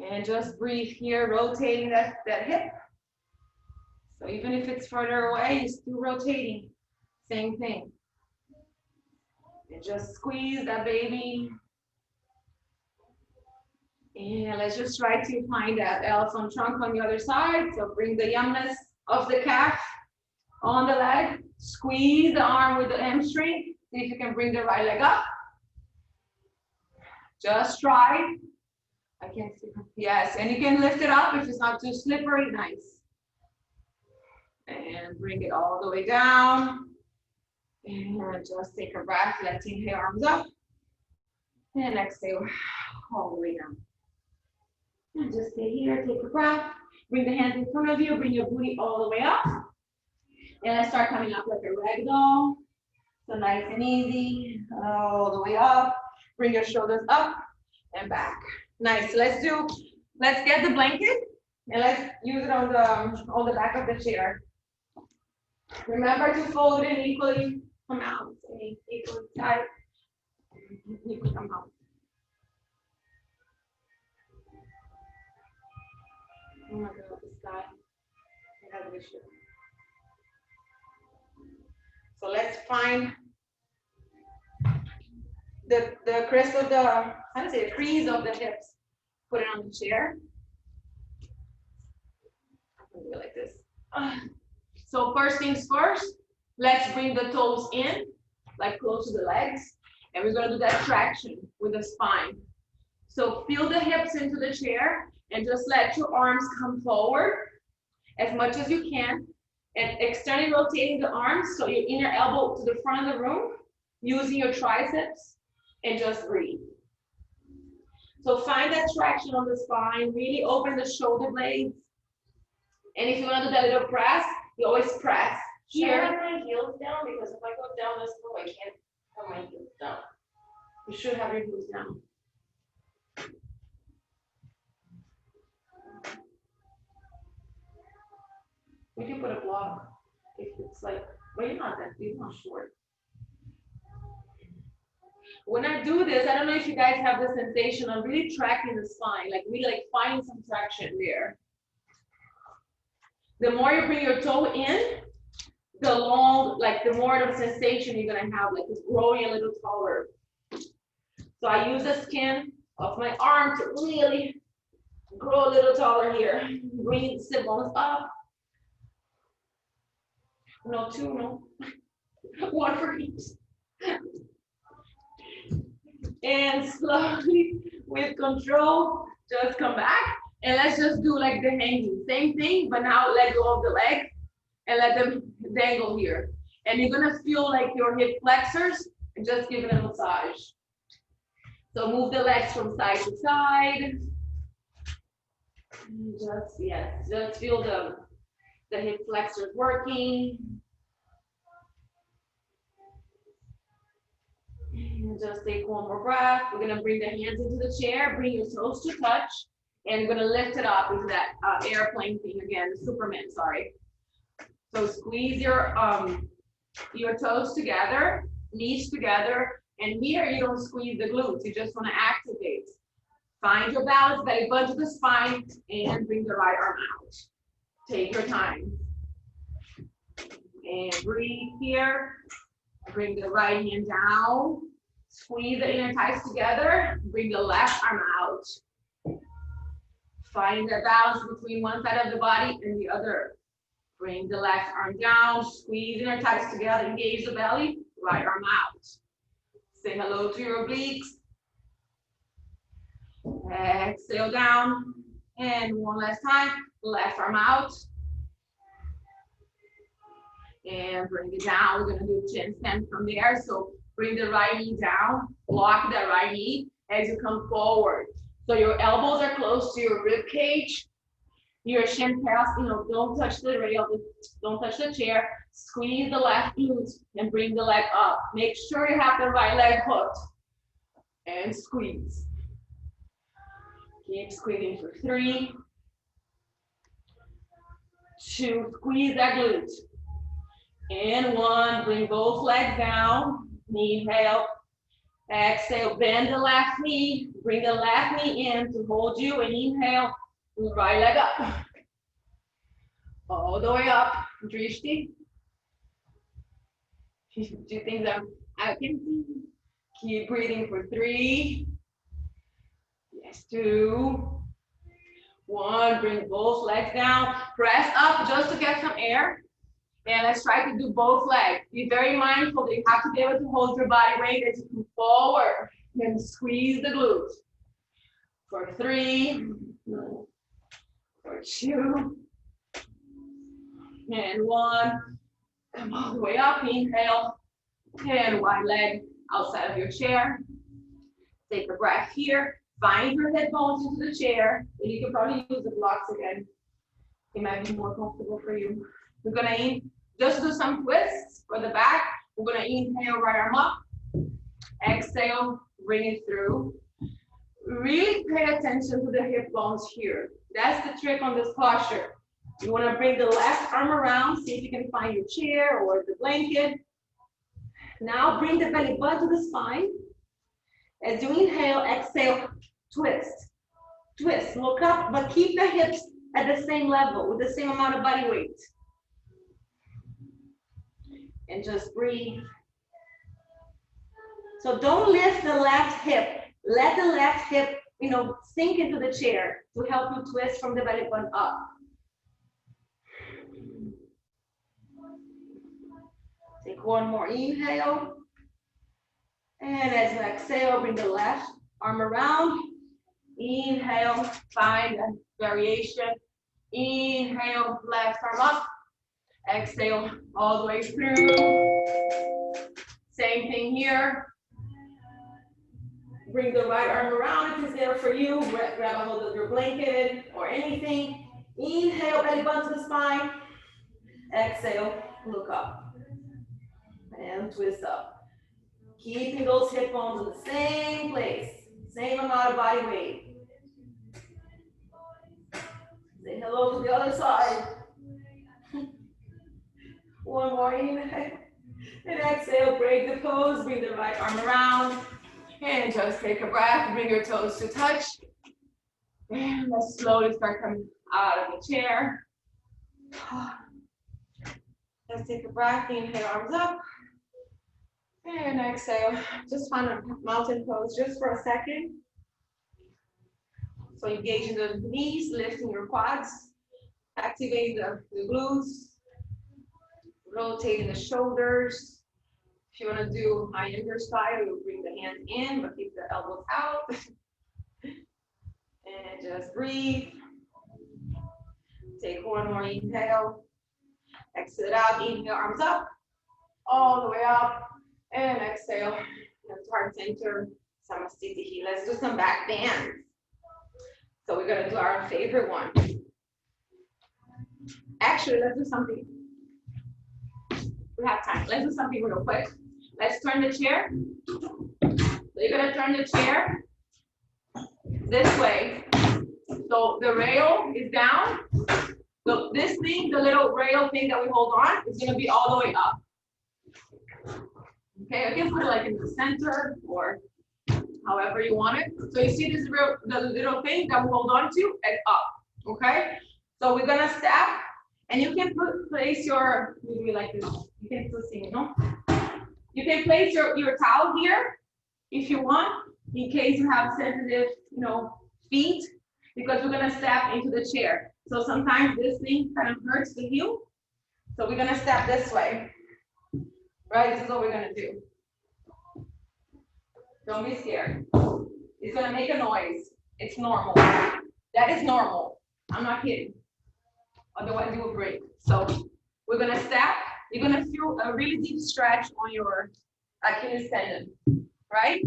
And just breathe here, rotating that hip. So even if it's further away, you're still rotating. Same thing. And just squeeze that baby. And let's just try to find that elephant trunk on the other side. So bring the yumness of the calf on the leg. Squeeze the arm with the hamstring. See if you can bring the right leg up. Just try. I can't see. Yes, and you can lift it up if it's not too slippery. Nice. And bring it all the way down. And just take a breath. Let's inhale, arms up. And exhale all the way down. And just stay here, take a breath. Bring the hands in front of you, bring your booty all the way up. And let's start coming up like a ragdoll. So nice and easy, all the way up. Bring your shoulders up and back. Nice, let's get the blanket and let's use it on the back of the chair. Remember to fold it in equally, come out, equally tight, equally come out. Oh my God, this guy, I have an issue. So let's find the crest of the, how to say, the crease of the hips. Put it on the chair. Do it like this. So first things first, let's bring the toes in, like close to the legs. And we're gonna do that traction with the spine. So feel the hips into the chair and just let your arms come forward as much as you can. And externally rotating the arms, so your inner elbow to the front of the room, using your triceps, and just breathe. So find that traction on the spine, really open the shoulder blades. And if you want to do that little press, you always press
Should I
here.
have my heels down? Because if I go down this low, I can't have my heels down.
You should have your heels down. We can put a block if it's like, but you're not short. When I do this, I don't know if you guys have the sensation of really tracking the spine, like really like finding some traction there. The more you bring your toe in, the more of a sensation you're gonna have, like it's growing a little taller. So I use the skin of my arm to really grow a little taller here. Bring the sit bones up. No, two, no. One for each. And slowly, with control, just come back. And let's just do like the hanging. Same thing, but now let go of the leg and let them dangle here. And you're gonna feel like your hip flexors and just give it a massage. So move the legs from side to side. Just feel the hip flexors working. And just take one more breath. We're gonna bring the hands into the chair, bring your toes to touch, and we're gonna lift it up into that airplane thing again, Superman, sorry. So squeeze your toes together, knees together, and here you don't squeeze the glutes, you just wanna activate. Find your balance, belly button to the spine, and bring the right arm out. Take your time. And breathe here. Bring the right hand down. Squeeze the inner thighs together. Bring the left arm out. Find the balance between one side of the body and the other. Bring the left arm down. Squeeze inner thighs together. Engage the belly. Right arm out. Say hello to your obliques. Exhale down. And one last time. Left arm out. And bring it down. We're gonna do chin stand from there. So bring the right knee down, lock that right knee as you come forward. So your elbows are close to your rib cage. Your shin pass, don't touch the rail, don't touch the chair. Squeeze the left glute and bring the leg up. Make sure you have the right leg hooked. And squeeze. Keep squeezing for 3, 2, squeeze that glute. And 1, bring both legs down, inhale, exhale, bend the left knee, bring the left knee in to hold you, and inhale, right leg up. All the way up, Drishti. Do things I can see. Keep breathing for 3, yes, 2, 1, bring both legs down, press up just to get some air. And let's try to do both legs. Be very mindful that you have to be able to hold your body weight as you come forward and squeeze the glutes. For 3, for 2, and 1. Come all the way up, inhale, and wide leg outside of your chair. Take a breath here. Find your hip bones into the chair, and you can probably use the blocks again. It might be more comfortable for you. We're gonna just do some twists for the back. We're gonna inhale, right arm up. Exhale, bring it through. Really pay attention to the hip bones here. That's the trick on this posture. You wanna bring the left arm around, see if you can find your chair or the blanket. Now bring the belly button to the spine. As you inhale, exhale, twist. Twist, look up, but keep the hips at the same level with the same amount of body weight. And just breathe. So don't lift the left hip. Let the left hip, sink into the chair to help you twist from the belly button up. Take one more inhale. And as you exhale, bring the left arm around. Inhale, find a variation. Inhale, left arm up. Exhale, all the way through. Same thing here. Bring the right arm around if it's there for you. Grab a hold of your blanket or anything. Inhale, belly button to the spine. Exhale, look up. And twist up. Keeping those hip bones in the same place. Same amount of body weight. Say hello to the other side. One more inhale. And exhale, break the pose. Bring the right arm around. And just take a breath. Bring your toes to touch. And let's slowly start coming out of the chair. Let's take a breath. Inhale, arms up. And exhale. Just find a mountain pose just for a second. So engaging the knees, lifting your quads, activating the glutes, rotating the shoulders. If you want to do iambic style, you'll bring the hands in, but keep the elbows out. And just breathe. Take one more inhale. Exhale it out. Inhale, arms up, all the way up. And exhale. Let's heart center. Samasthiti. Let's do some back bends. So we're gonna do our favorite one. Actually, let's do something. We have time. Let's do something real quick. Let's turn the chair. So you're gonna turn the chair this way. So the rail is down. So this thing, the little rail thing that we hold on, is gonna be all the way up. Okay, I can put it like in the center or however you want it. So you see this the little thing that we hold on to, it's up. Okay, so we're gonna step, and you can place your, maybe like this. You can still see it, no? You can place your towel here if you want, in case you have sensitive, feet, because we're gonna step into the chair. So sometimes this thing kind of hurts the heel. So we're gonna step this way. Right, this is what we're gonna do. Don't be scared. It's gonna make a noise. It's normal. That is normal. I'm not kidding. Otherwise you will break. So we're gonna step. You're gonna feel a really deep stretch on your Achilles tendon, right?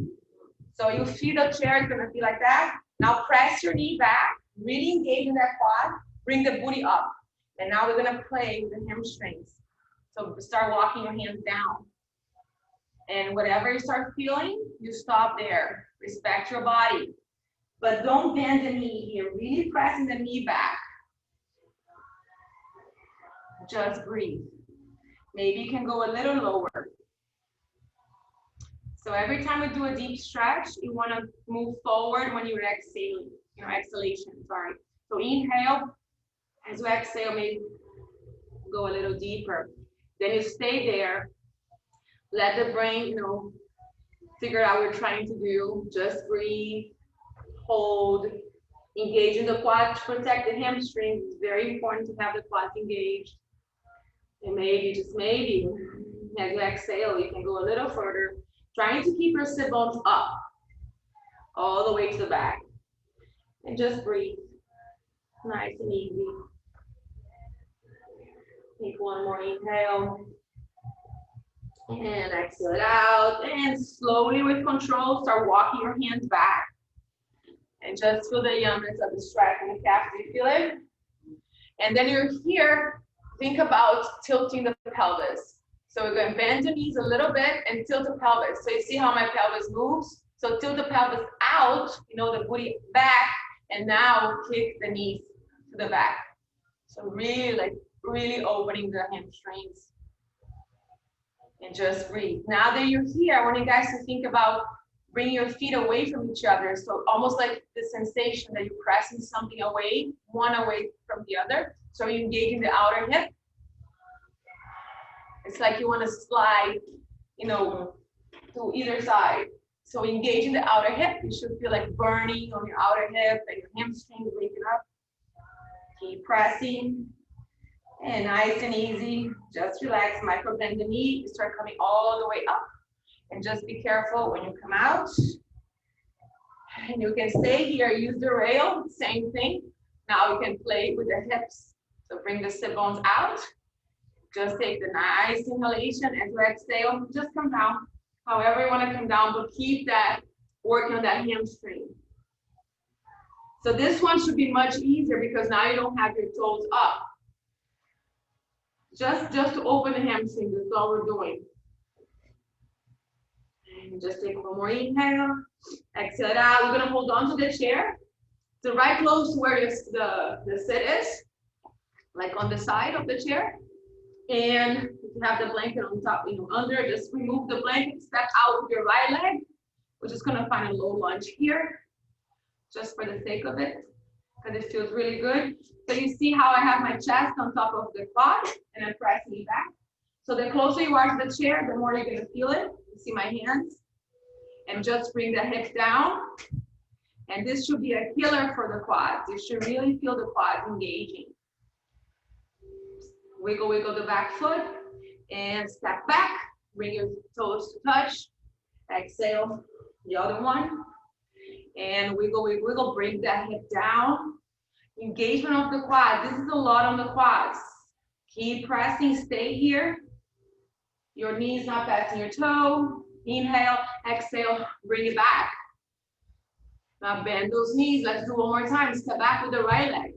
So you feel the chair is gonna be like that. Now press your knee back, really engage in that quad, bring the booty up. And now we're gonna play with the hamstrings. So start walking your hands down. And whatever you start feeling, you stop there. Respect your body. But don't bend the knee here. Really pressing the knee back. Just breathe. Maybe you can go a little lower. So every time we do a deep stretch, you want to move forward when you're exhaling, exhalation, sorry. So inhale, as you exhale, maybe go a little deeper. Then you stay there. Let the brain, figure out what you're trying to do. Just breathe, hold, engage in the quads, protect the hamstrings. It's very important to have the quads engaged. And maybe, just maybe, as you exhale, you can go a little further, trying to keep your sit bones up, all the way to the back. And just breathe, nice and easy. Take one more inhale. And exhale it out. And slowly with control, start walking your hands back. And just feel the yumness of the stretch in the calf. Do you feel it? And then you're here, think about tilting the pelvis. So we're going to bend the knees a little bit and tilt the pelvis. So you see how my pelvis moves? So tilt the pelvis out, you know, the booty back, and now kick the knees to the back. So really opening the hamstrings. And just breathe. Now that you're here, I want you guys to think about bringing your feet away from each other. So almost like the sensation that you're pressing something away, one away from the other. So you're engaging the outer hip. It's like you want to slide, you know, to either side. So engaging the outer hip, you should feel like burning on your outer hip and your hamstring waking up. Keep pressing. And nice and easy, just relax, micro bend the knee, you start coming all the way up. And just be careful when you come out. And you can stay here, use the rail, same thing. Now you can play with the hips. So bring the sit bones out. Just take the nice inhalation and to exhale, just come down. However you want to come down, but keep that, working on that hamstring. So this one should be much easier because now you don't have your toes up. Just to open the hamstring, that's all we're doing. And just take one more inhale, exhale it out. We're gonna hold on to the chair. So right close to where the sit is, like on the side of the chair. And if you have the blanket on top, you know, under, just remove the blanket, step out with your right leg. We're just gonna find a low lunge here, just for the sake of it, because it feels really good. So you see how I have my chest on top of the quad and I'm pressing it back. So the closer you are to the chair, the more you're gonna feel it. You see my hands? And just bring the hips down. And this should be a killer for the quads. You should really feel the quads engaging. Wiggle the back foot and step back. Bring your toes to touch. Exhale, the other one. And wiggle, bring that hip down. Engagement of the quads. This is a lot on the quads. Keep pressing, stay here. Your knees not passing your toe. Inhale, exhale, bring it back. Now bend those knees. Let's do one more time. Step back with the right leg.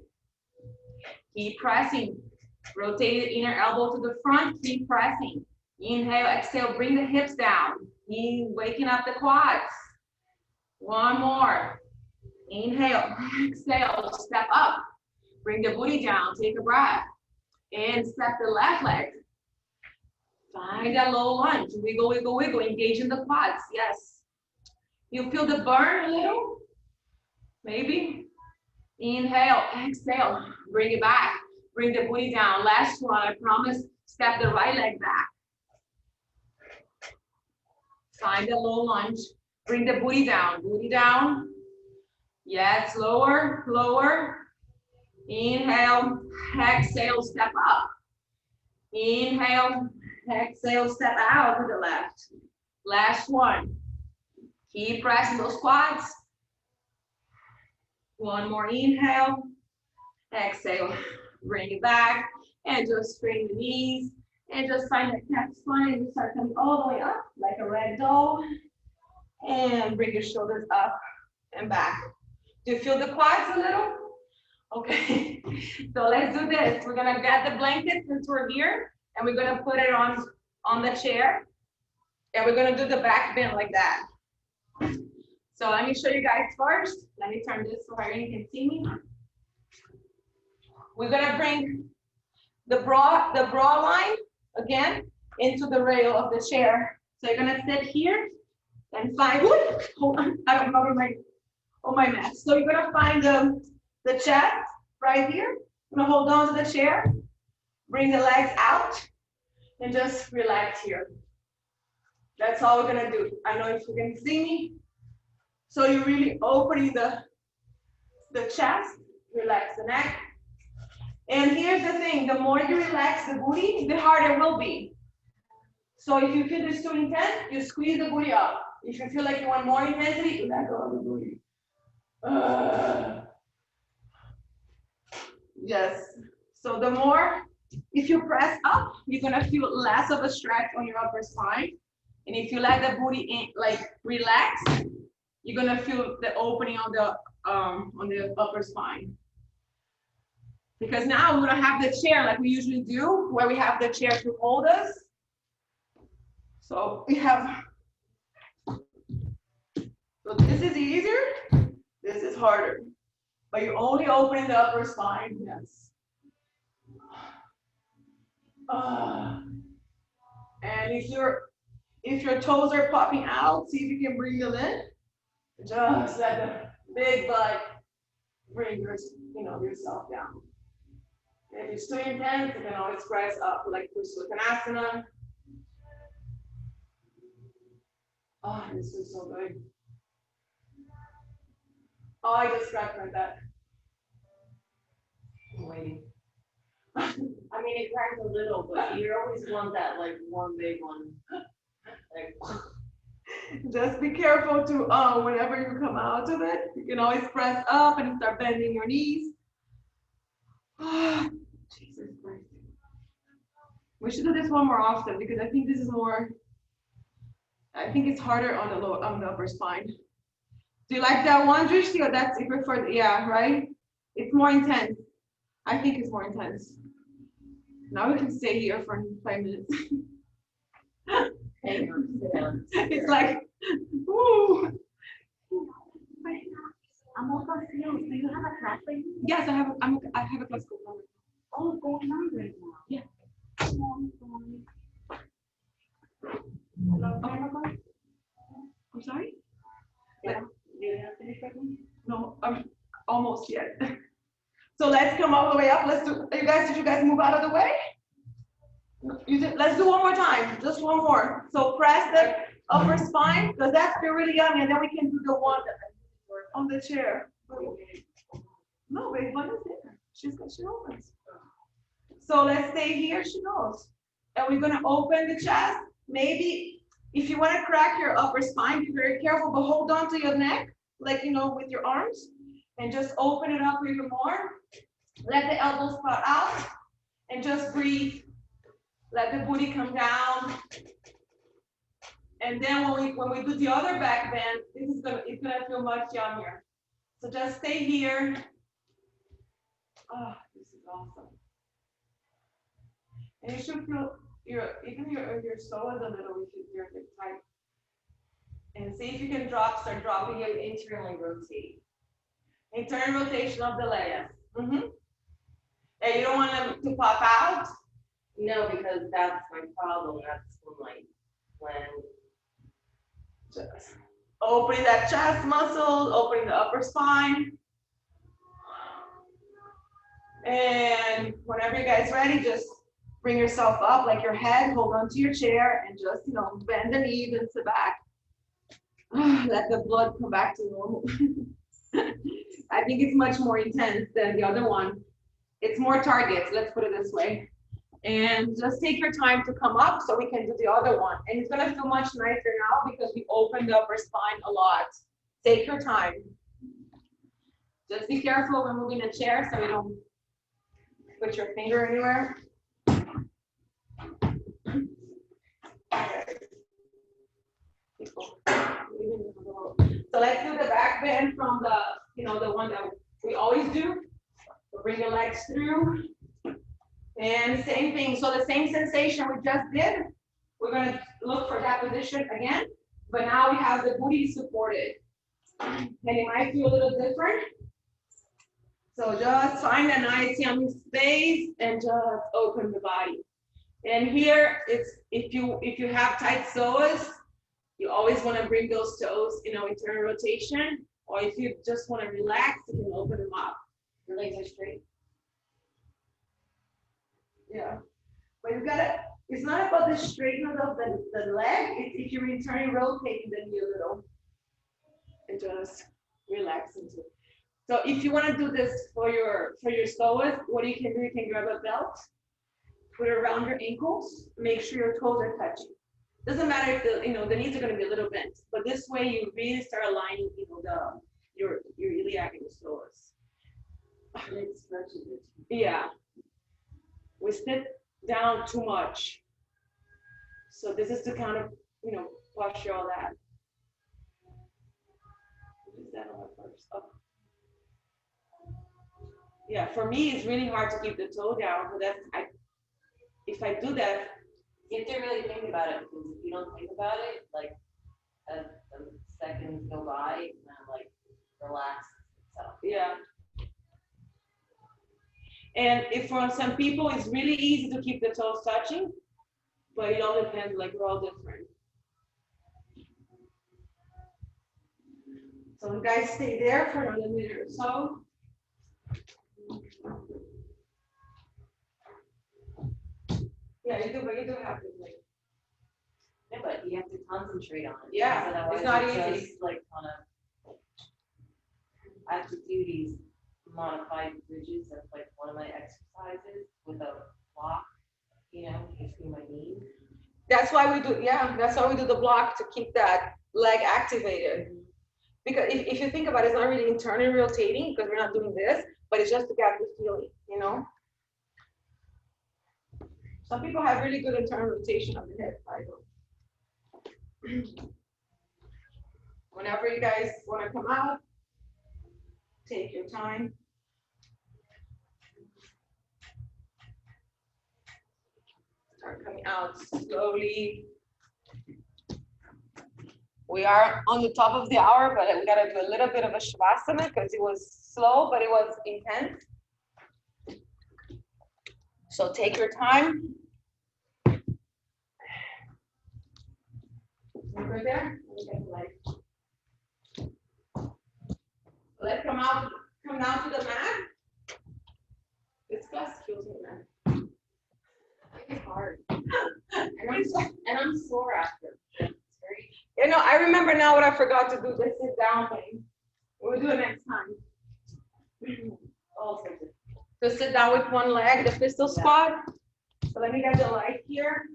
Keep pressing. Rotate the inner elbow to the front. Keep pressing. Inhale, exhale, bring the hips down. Waking up the quads. One more. Inhale, exhale, step up. Bring the booty down, take a breath. And step the left leg. Find that low lunge. Wiggle, engage in the quads, yes. You feel the burn a little? Maybe? Inhale, exhale, bring it back. Bring the booty down. Last one, I promise. Step the right leg back. Find the low lunge. Bring the booty down. Booty down. Yes, lower. Inhale, exhale, step up. Inhale, exhale, step out to the left. Last one. Keep pressing those quads. One more inhale. Exhale, bring it back. And just straighten the knees. And just find that cat spine and you start coming all the way up like a rag doll. And bring your shoulders up and back. Do you feel the quads a little? Okay, so let's do this. We're gonna get the blanket since we're here, and we're gonna put it on the chair, and we're gonna do the back bend like that. So let me show you guys first. Let me turn this so everyone can see me. We're gonna bring the bra line again into the rail of the chair. So you're gonna sit here and find. Hold on, I don't know my mat. So you're gonna find the chest right here. I'm gonna hold on to the chair, bring the legs out, and just relax here. That's all we're gonna do. I know if you can see me. So you're really opening the chest, relax the neck. And here's the thing, the more you relax the booty, the harder it will be. So if you feel this too intense, you squeeze the booty up. If you feel like you want more intensity, you let go of the booty. Yes. So the more, if you press up, you're gonna feel less of a stretch on your upper spine. And if you let the booty in, like relax, you're gonna feel the opening on the upper spine. Because now we don't have the chair like we usually do, where we have the chair to hold us. So we have, so this is easier, this is harder. But you only open the upper spine, yes. And if your toes are popping out, see if you can bring them in. Just let the big butt bring yourself down. If it's too intense, you can always press up like Uttanasana. Oh, this is so good. Oh, I just got like that. I'm waiting.
I mean, it cracks a little, but you always want that like one big one. Like,
Just be careful to, whenever you come out of it, you can always press up and start bending your knees. Jesus Christ. We should do this one more often because I think this is more, I think it's harder on the upper spine. Do you like that one, Drishti, or that's you prefer? Yeah, right? It's more intense. I think it's more intense. Now we can stay here for 5 minutes.
hang on, sit down.
It's like, ooh.
I'm all confused. Do you have a class right now?
Yes, I have a class going on.
Oh, going on right now.
Yeah.
Hello,
I'm sorry?
yeah. Do you have to finish right now?
No, I'm almost yet. So let's come all the way up. Let's do, did you guys move out of the way? Let's do one more time, just one more. So press the upper spine, because that's really yummy, and then we can do the one on the chair. No, wait, one is there. She opens. So let's stay here, she goes. And we're gonna open the chest. Maybe if you wanna crack your upper spine, be very careful, but hold on to your neck, like, with your arms, and just open it up even more. Let the elbows spot out, and just breathe. Let the booty come down. And then when we do the other back bend, it's gonna feel much yummier. So just stay here. Oh, this is awesome. And you should feel your psoas a little if you're a bit tight. And see if you can start dropping it internally rotate. Internal rotation of the legs. And you don't want them to pop out?
No, because that's my problem. That's when
Just opening that chest muscle, opening the upper spine. And whenever you guys ready, just bring yourself up like your head, hold on to your chair, and just, bend the knees and sit back. Let the blood come back to normal. I think it's much more intense than the other one. It's more targets, let's put it this way. And just take your time to come up so we can do the other one. And it's gonna feel much nicer now because we opened up our spine a lot. Take your time. Just be careful when moving the chair so you don't put your finger anywhere. So let's do the back bend from the one that we always do. So bring your legs through. And same thing, so the same sensation we just did, we're gonna look for that position again, but now we have the booty supported. And it might feel a little different. So just find a nice yummy space and just open the body. And here, it's if you have tight psoas, you always wanna bring those toes, internal rotation, or if you just wanna relax, you can open them up.
your legs are straight.
Yeah, but you gotta, it's not about the straightness of the leg, it's if you're internally rotating the knee a little. And just relax into it. So if you wanna do this for your psoas, what you can do, you can grab a belt, put it around your ankles, make sure your toes are touching. Doesn't matter if the knees are gonna be a little bent, but this way you really start aligning, your iliac and your psoas.
It's stretching it.
Yeah. We sit down too much. So this is to kind of, posture all that. What is that on my first? Oh. Yeah, for me, it's really hard to keep the toe down, but if I do that,
You have to really think about it, because if you don't think about it, like, as the seconds go by, it's not like relax itself.
yeah. And if for some people, it's really easy to keep the toes touching, but it all depends, like we're all different. So you guys stay there for another minute or so. Yeah, you do, but you do have to like.
Yeah, but you have to concentrate on it.
Yeah,
because otherwise
it's not
it's
easy.
just like I have to do these modified bridges. That's like one of my exercises with a block, between my knees.
That's why we do, yeah, that's why we do the block to keep that leg activated. Because if you think about it, it's not really internally rotating because we're not doing this, but it's just to get the feeling, Some people have really good internal rotation of the hip. I don't. Whenever you guys want to come out, take your time. Start coming out slowly. We are on the top of the hour, but we gotta do a little bit of a shavasana because it was slow, but it was intense. So take your time. Right there. Let's come down to the mat. This class kills me, man. It's hard.
And I'm sore after. It's very.
I remember now what I forgot to do, the sit down thing. We'll do it next time.
Also,
To sit down with one leg, the pistol squat. So let me get the light here.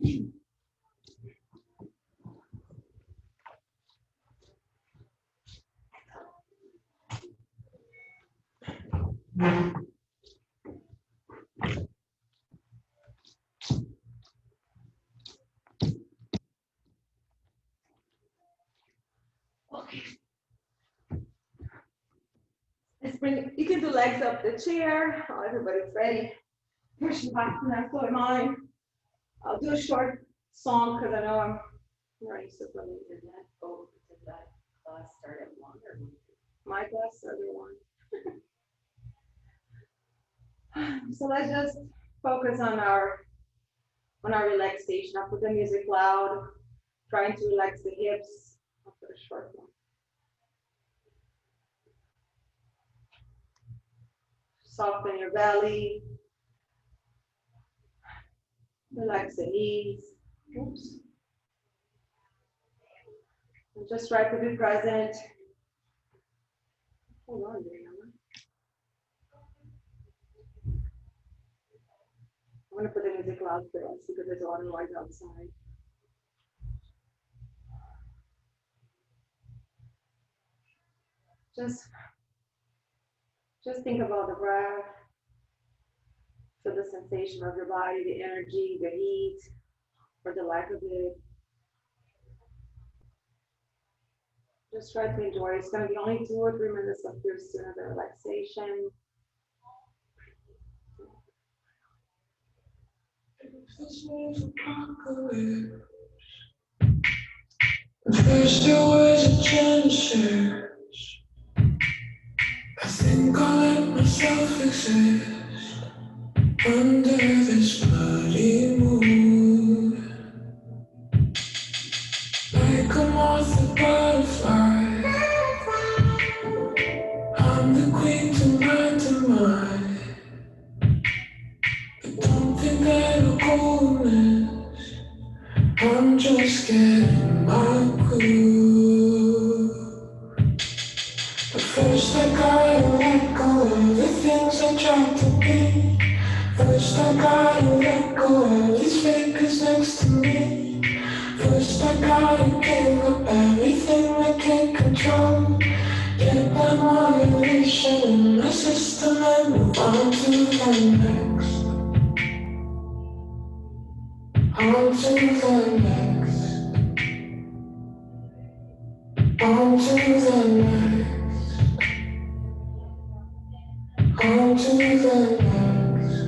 Okay. Let's you can do legs up the chair. Oh, everybody's ready. Push back, that's what mine. I'll do a short song because I know I'm very super late.
did that class start at 1 or?
My class started at 1. So let's just focus on our relaxation. I'll put the music loud, trying to relax the hips. I'll put a short one. Soften your belly. Relax the knees. Oops. And just try to be present. Hold on, Mariana. I'm going to put the music loud for us because there's a lot of noise outside. Just think about the breath. Feel the sensation of your body, the energy, the heat, or the lack of it. Just try to enjoy. It's going to be only 2 or 3 minutes of your student relaxation.
First there was a Genesis. I think I'll let myself exist under this bloody moon. Like a moth, a butterfly. I'm the queen to my demise. But don't think that I'll go miss. I'm just getting my clue. But first I gotta let go of the things I tried to be. First I gotta let go of these fingers next to me. First I gotta give up everything I can't control. Get that motivation in my system and move on to the next. On to the next. On to the next. on to the next.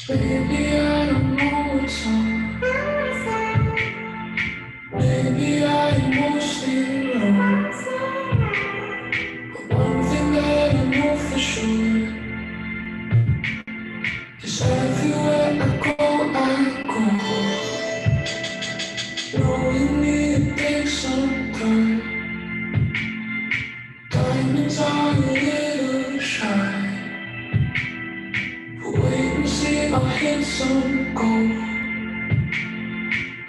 Maybe I don't know what's on. Maybe I'm mostly wrong. But one thing that I know for sure is everywhere I go, knowing me it takes some time. Diamonds are a little shy, but wait and see, I'll hit some gold.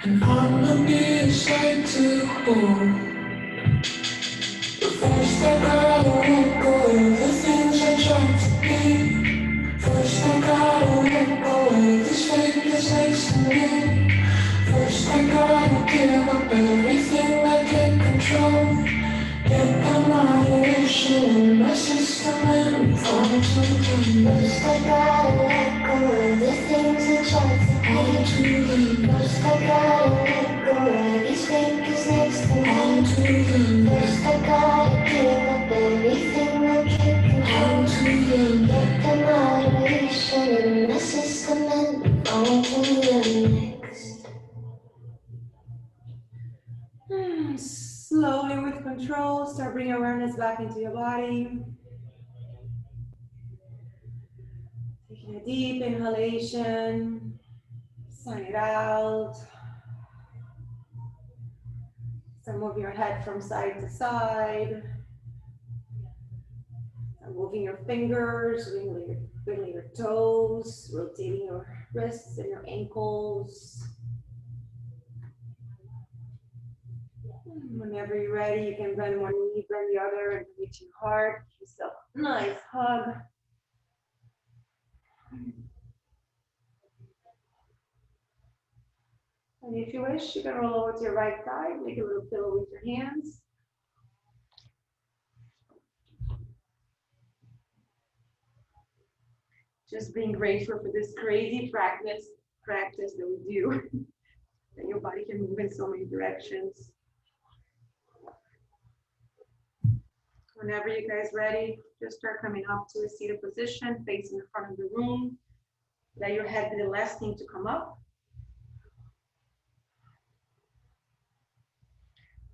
And I'ma be a sight to hold. But first I gotta let go of the things I tried to be. First I gotta let go of this fakeness next to me. First I gotta give up everything I can't control. Get the moderation in my system and fall to the first I gotta let go of the things I tried to be. On to the first I gotta let go of these fingers next to me. On to the first I gotta give up everything I can't control. On to the get the moderation in my system and on to the next.
Slowly with control, start bringing awareness back into your body. Taking a deep inhalation, sign it out. Start moving your head from side to side. Start moving your fingers, wiggling your toes, rotating your wrists and your ankles. Whenever you're ready, you can bend one knee, bend the other, and reach your heart. Give yourself a nice hug. And if you wish, you can roll over to your right side, make a little pillow with your hands. Just being grateful for this crazy practice that we do, that your body can move in so many directions. Whenever you guys ready, just start coming up to a seated position, facing the front of the room. Let your head be the last thing to come up.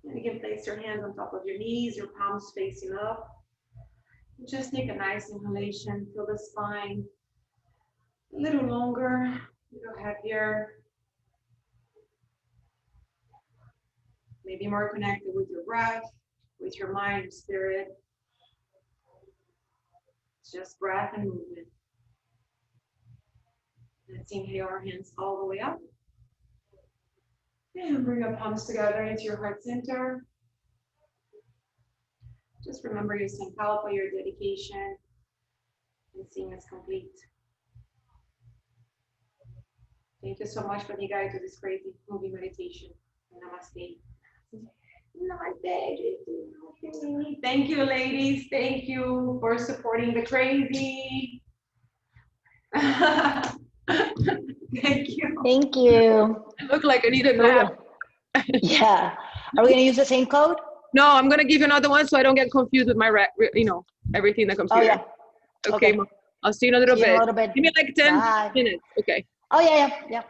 And you can place your hands on top of your knees, your palms facing up. Just take a nice inhalation, feel the spine a little longer, a little heavier. Maybe more connected with your breath, with your mind and spirit. It's just breath and movement. Let's inhale our hands all the way up. And bring your palms together into your heart center. Just remember your sankalpa, your dedication, and seeing it's complete. Thank you so much for the guide to this crazy moving meditation. Namaste. Namaste. Thank you, ladies. Thank you for supporting the crazy. Thank you.
Thank you.
I look like I need a nap.
Yeah. Are we going to use the same code?
No, I'm going to give you another one so I don't get confused with my, everything that comes here.
Oh, yeah.
Okay. I'll see you in a little bit.
See you in a little bit.
Give me like 10
Bye.
minutes. Okay.
Oh, yeah.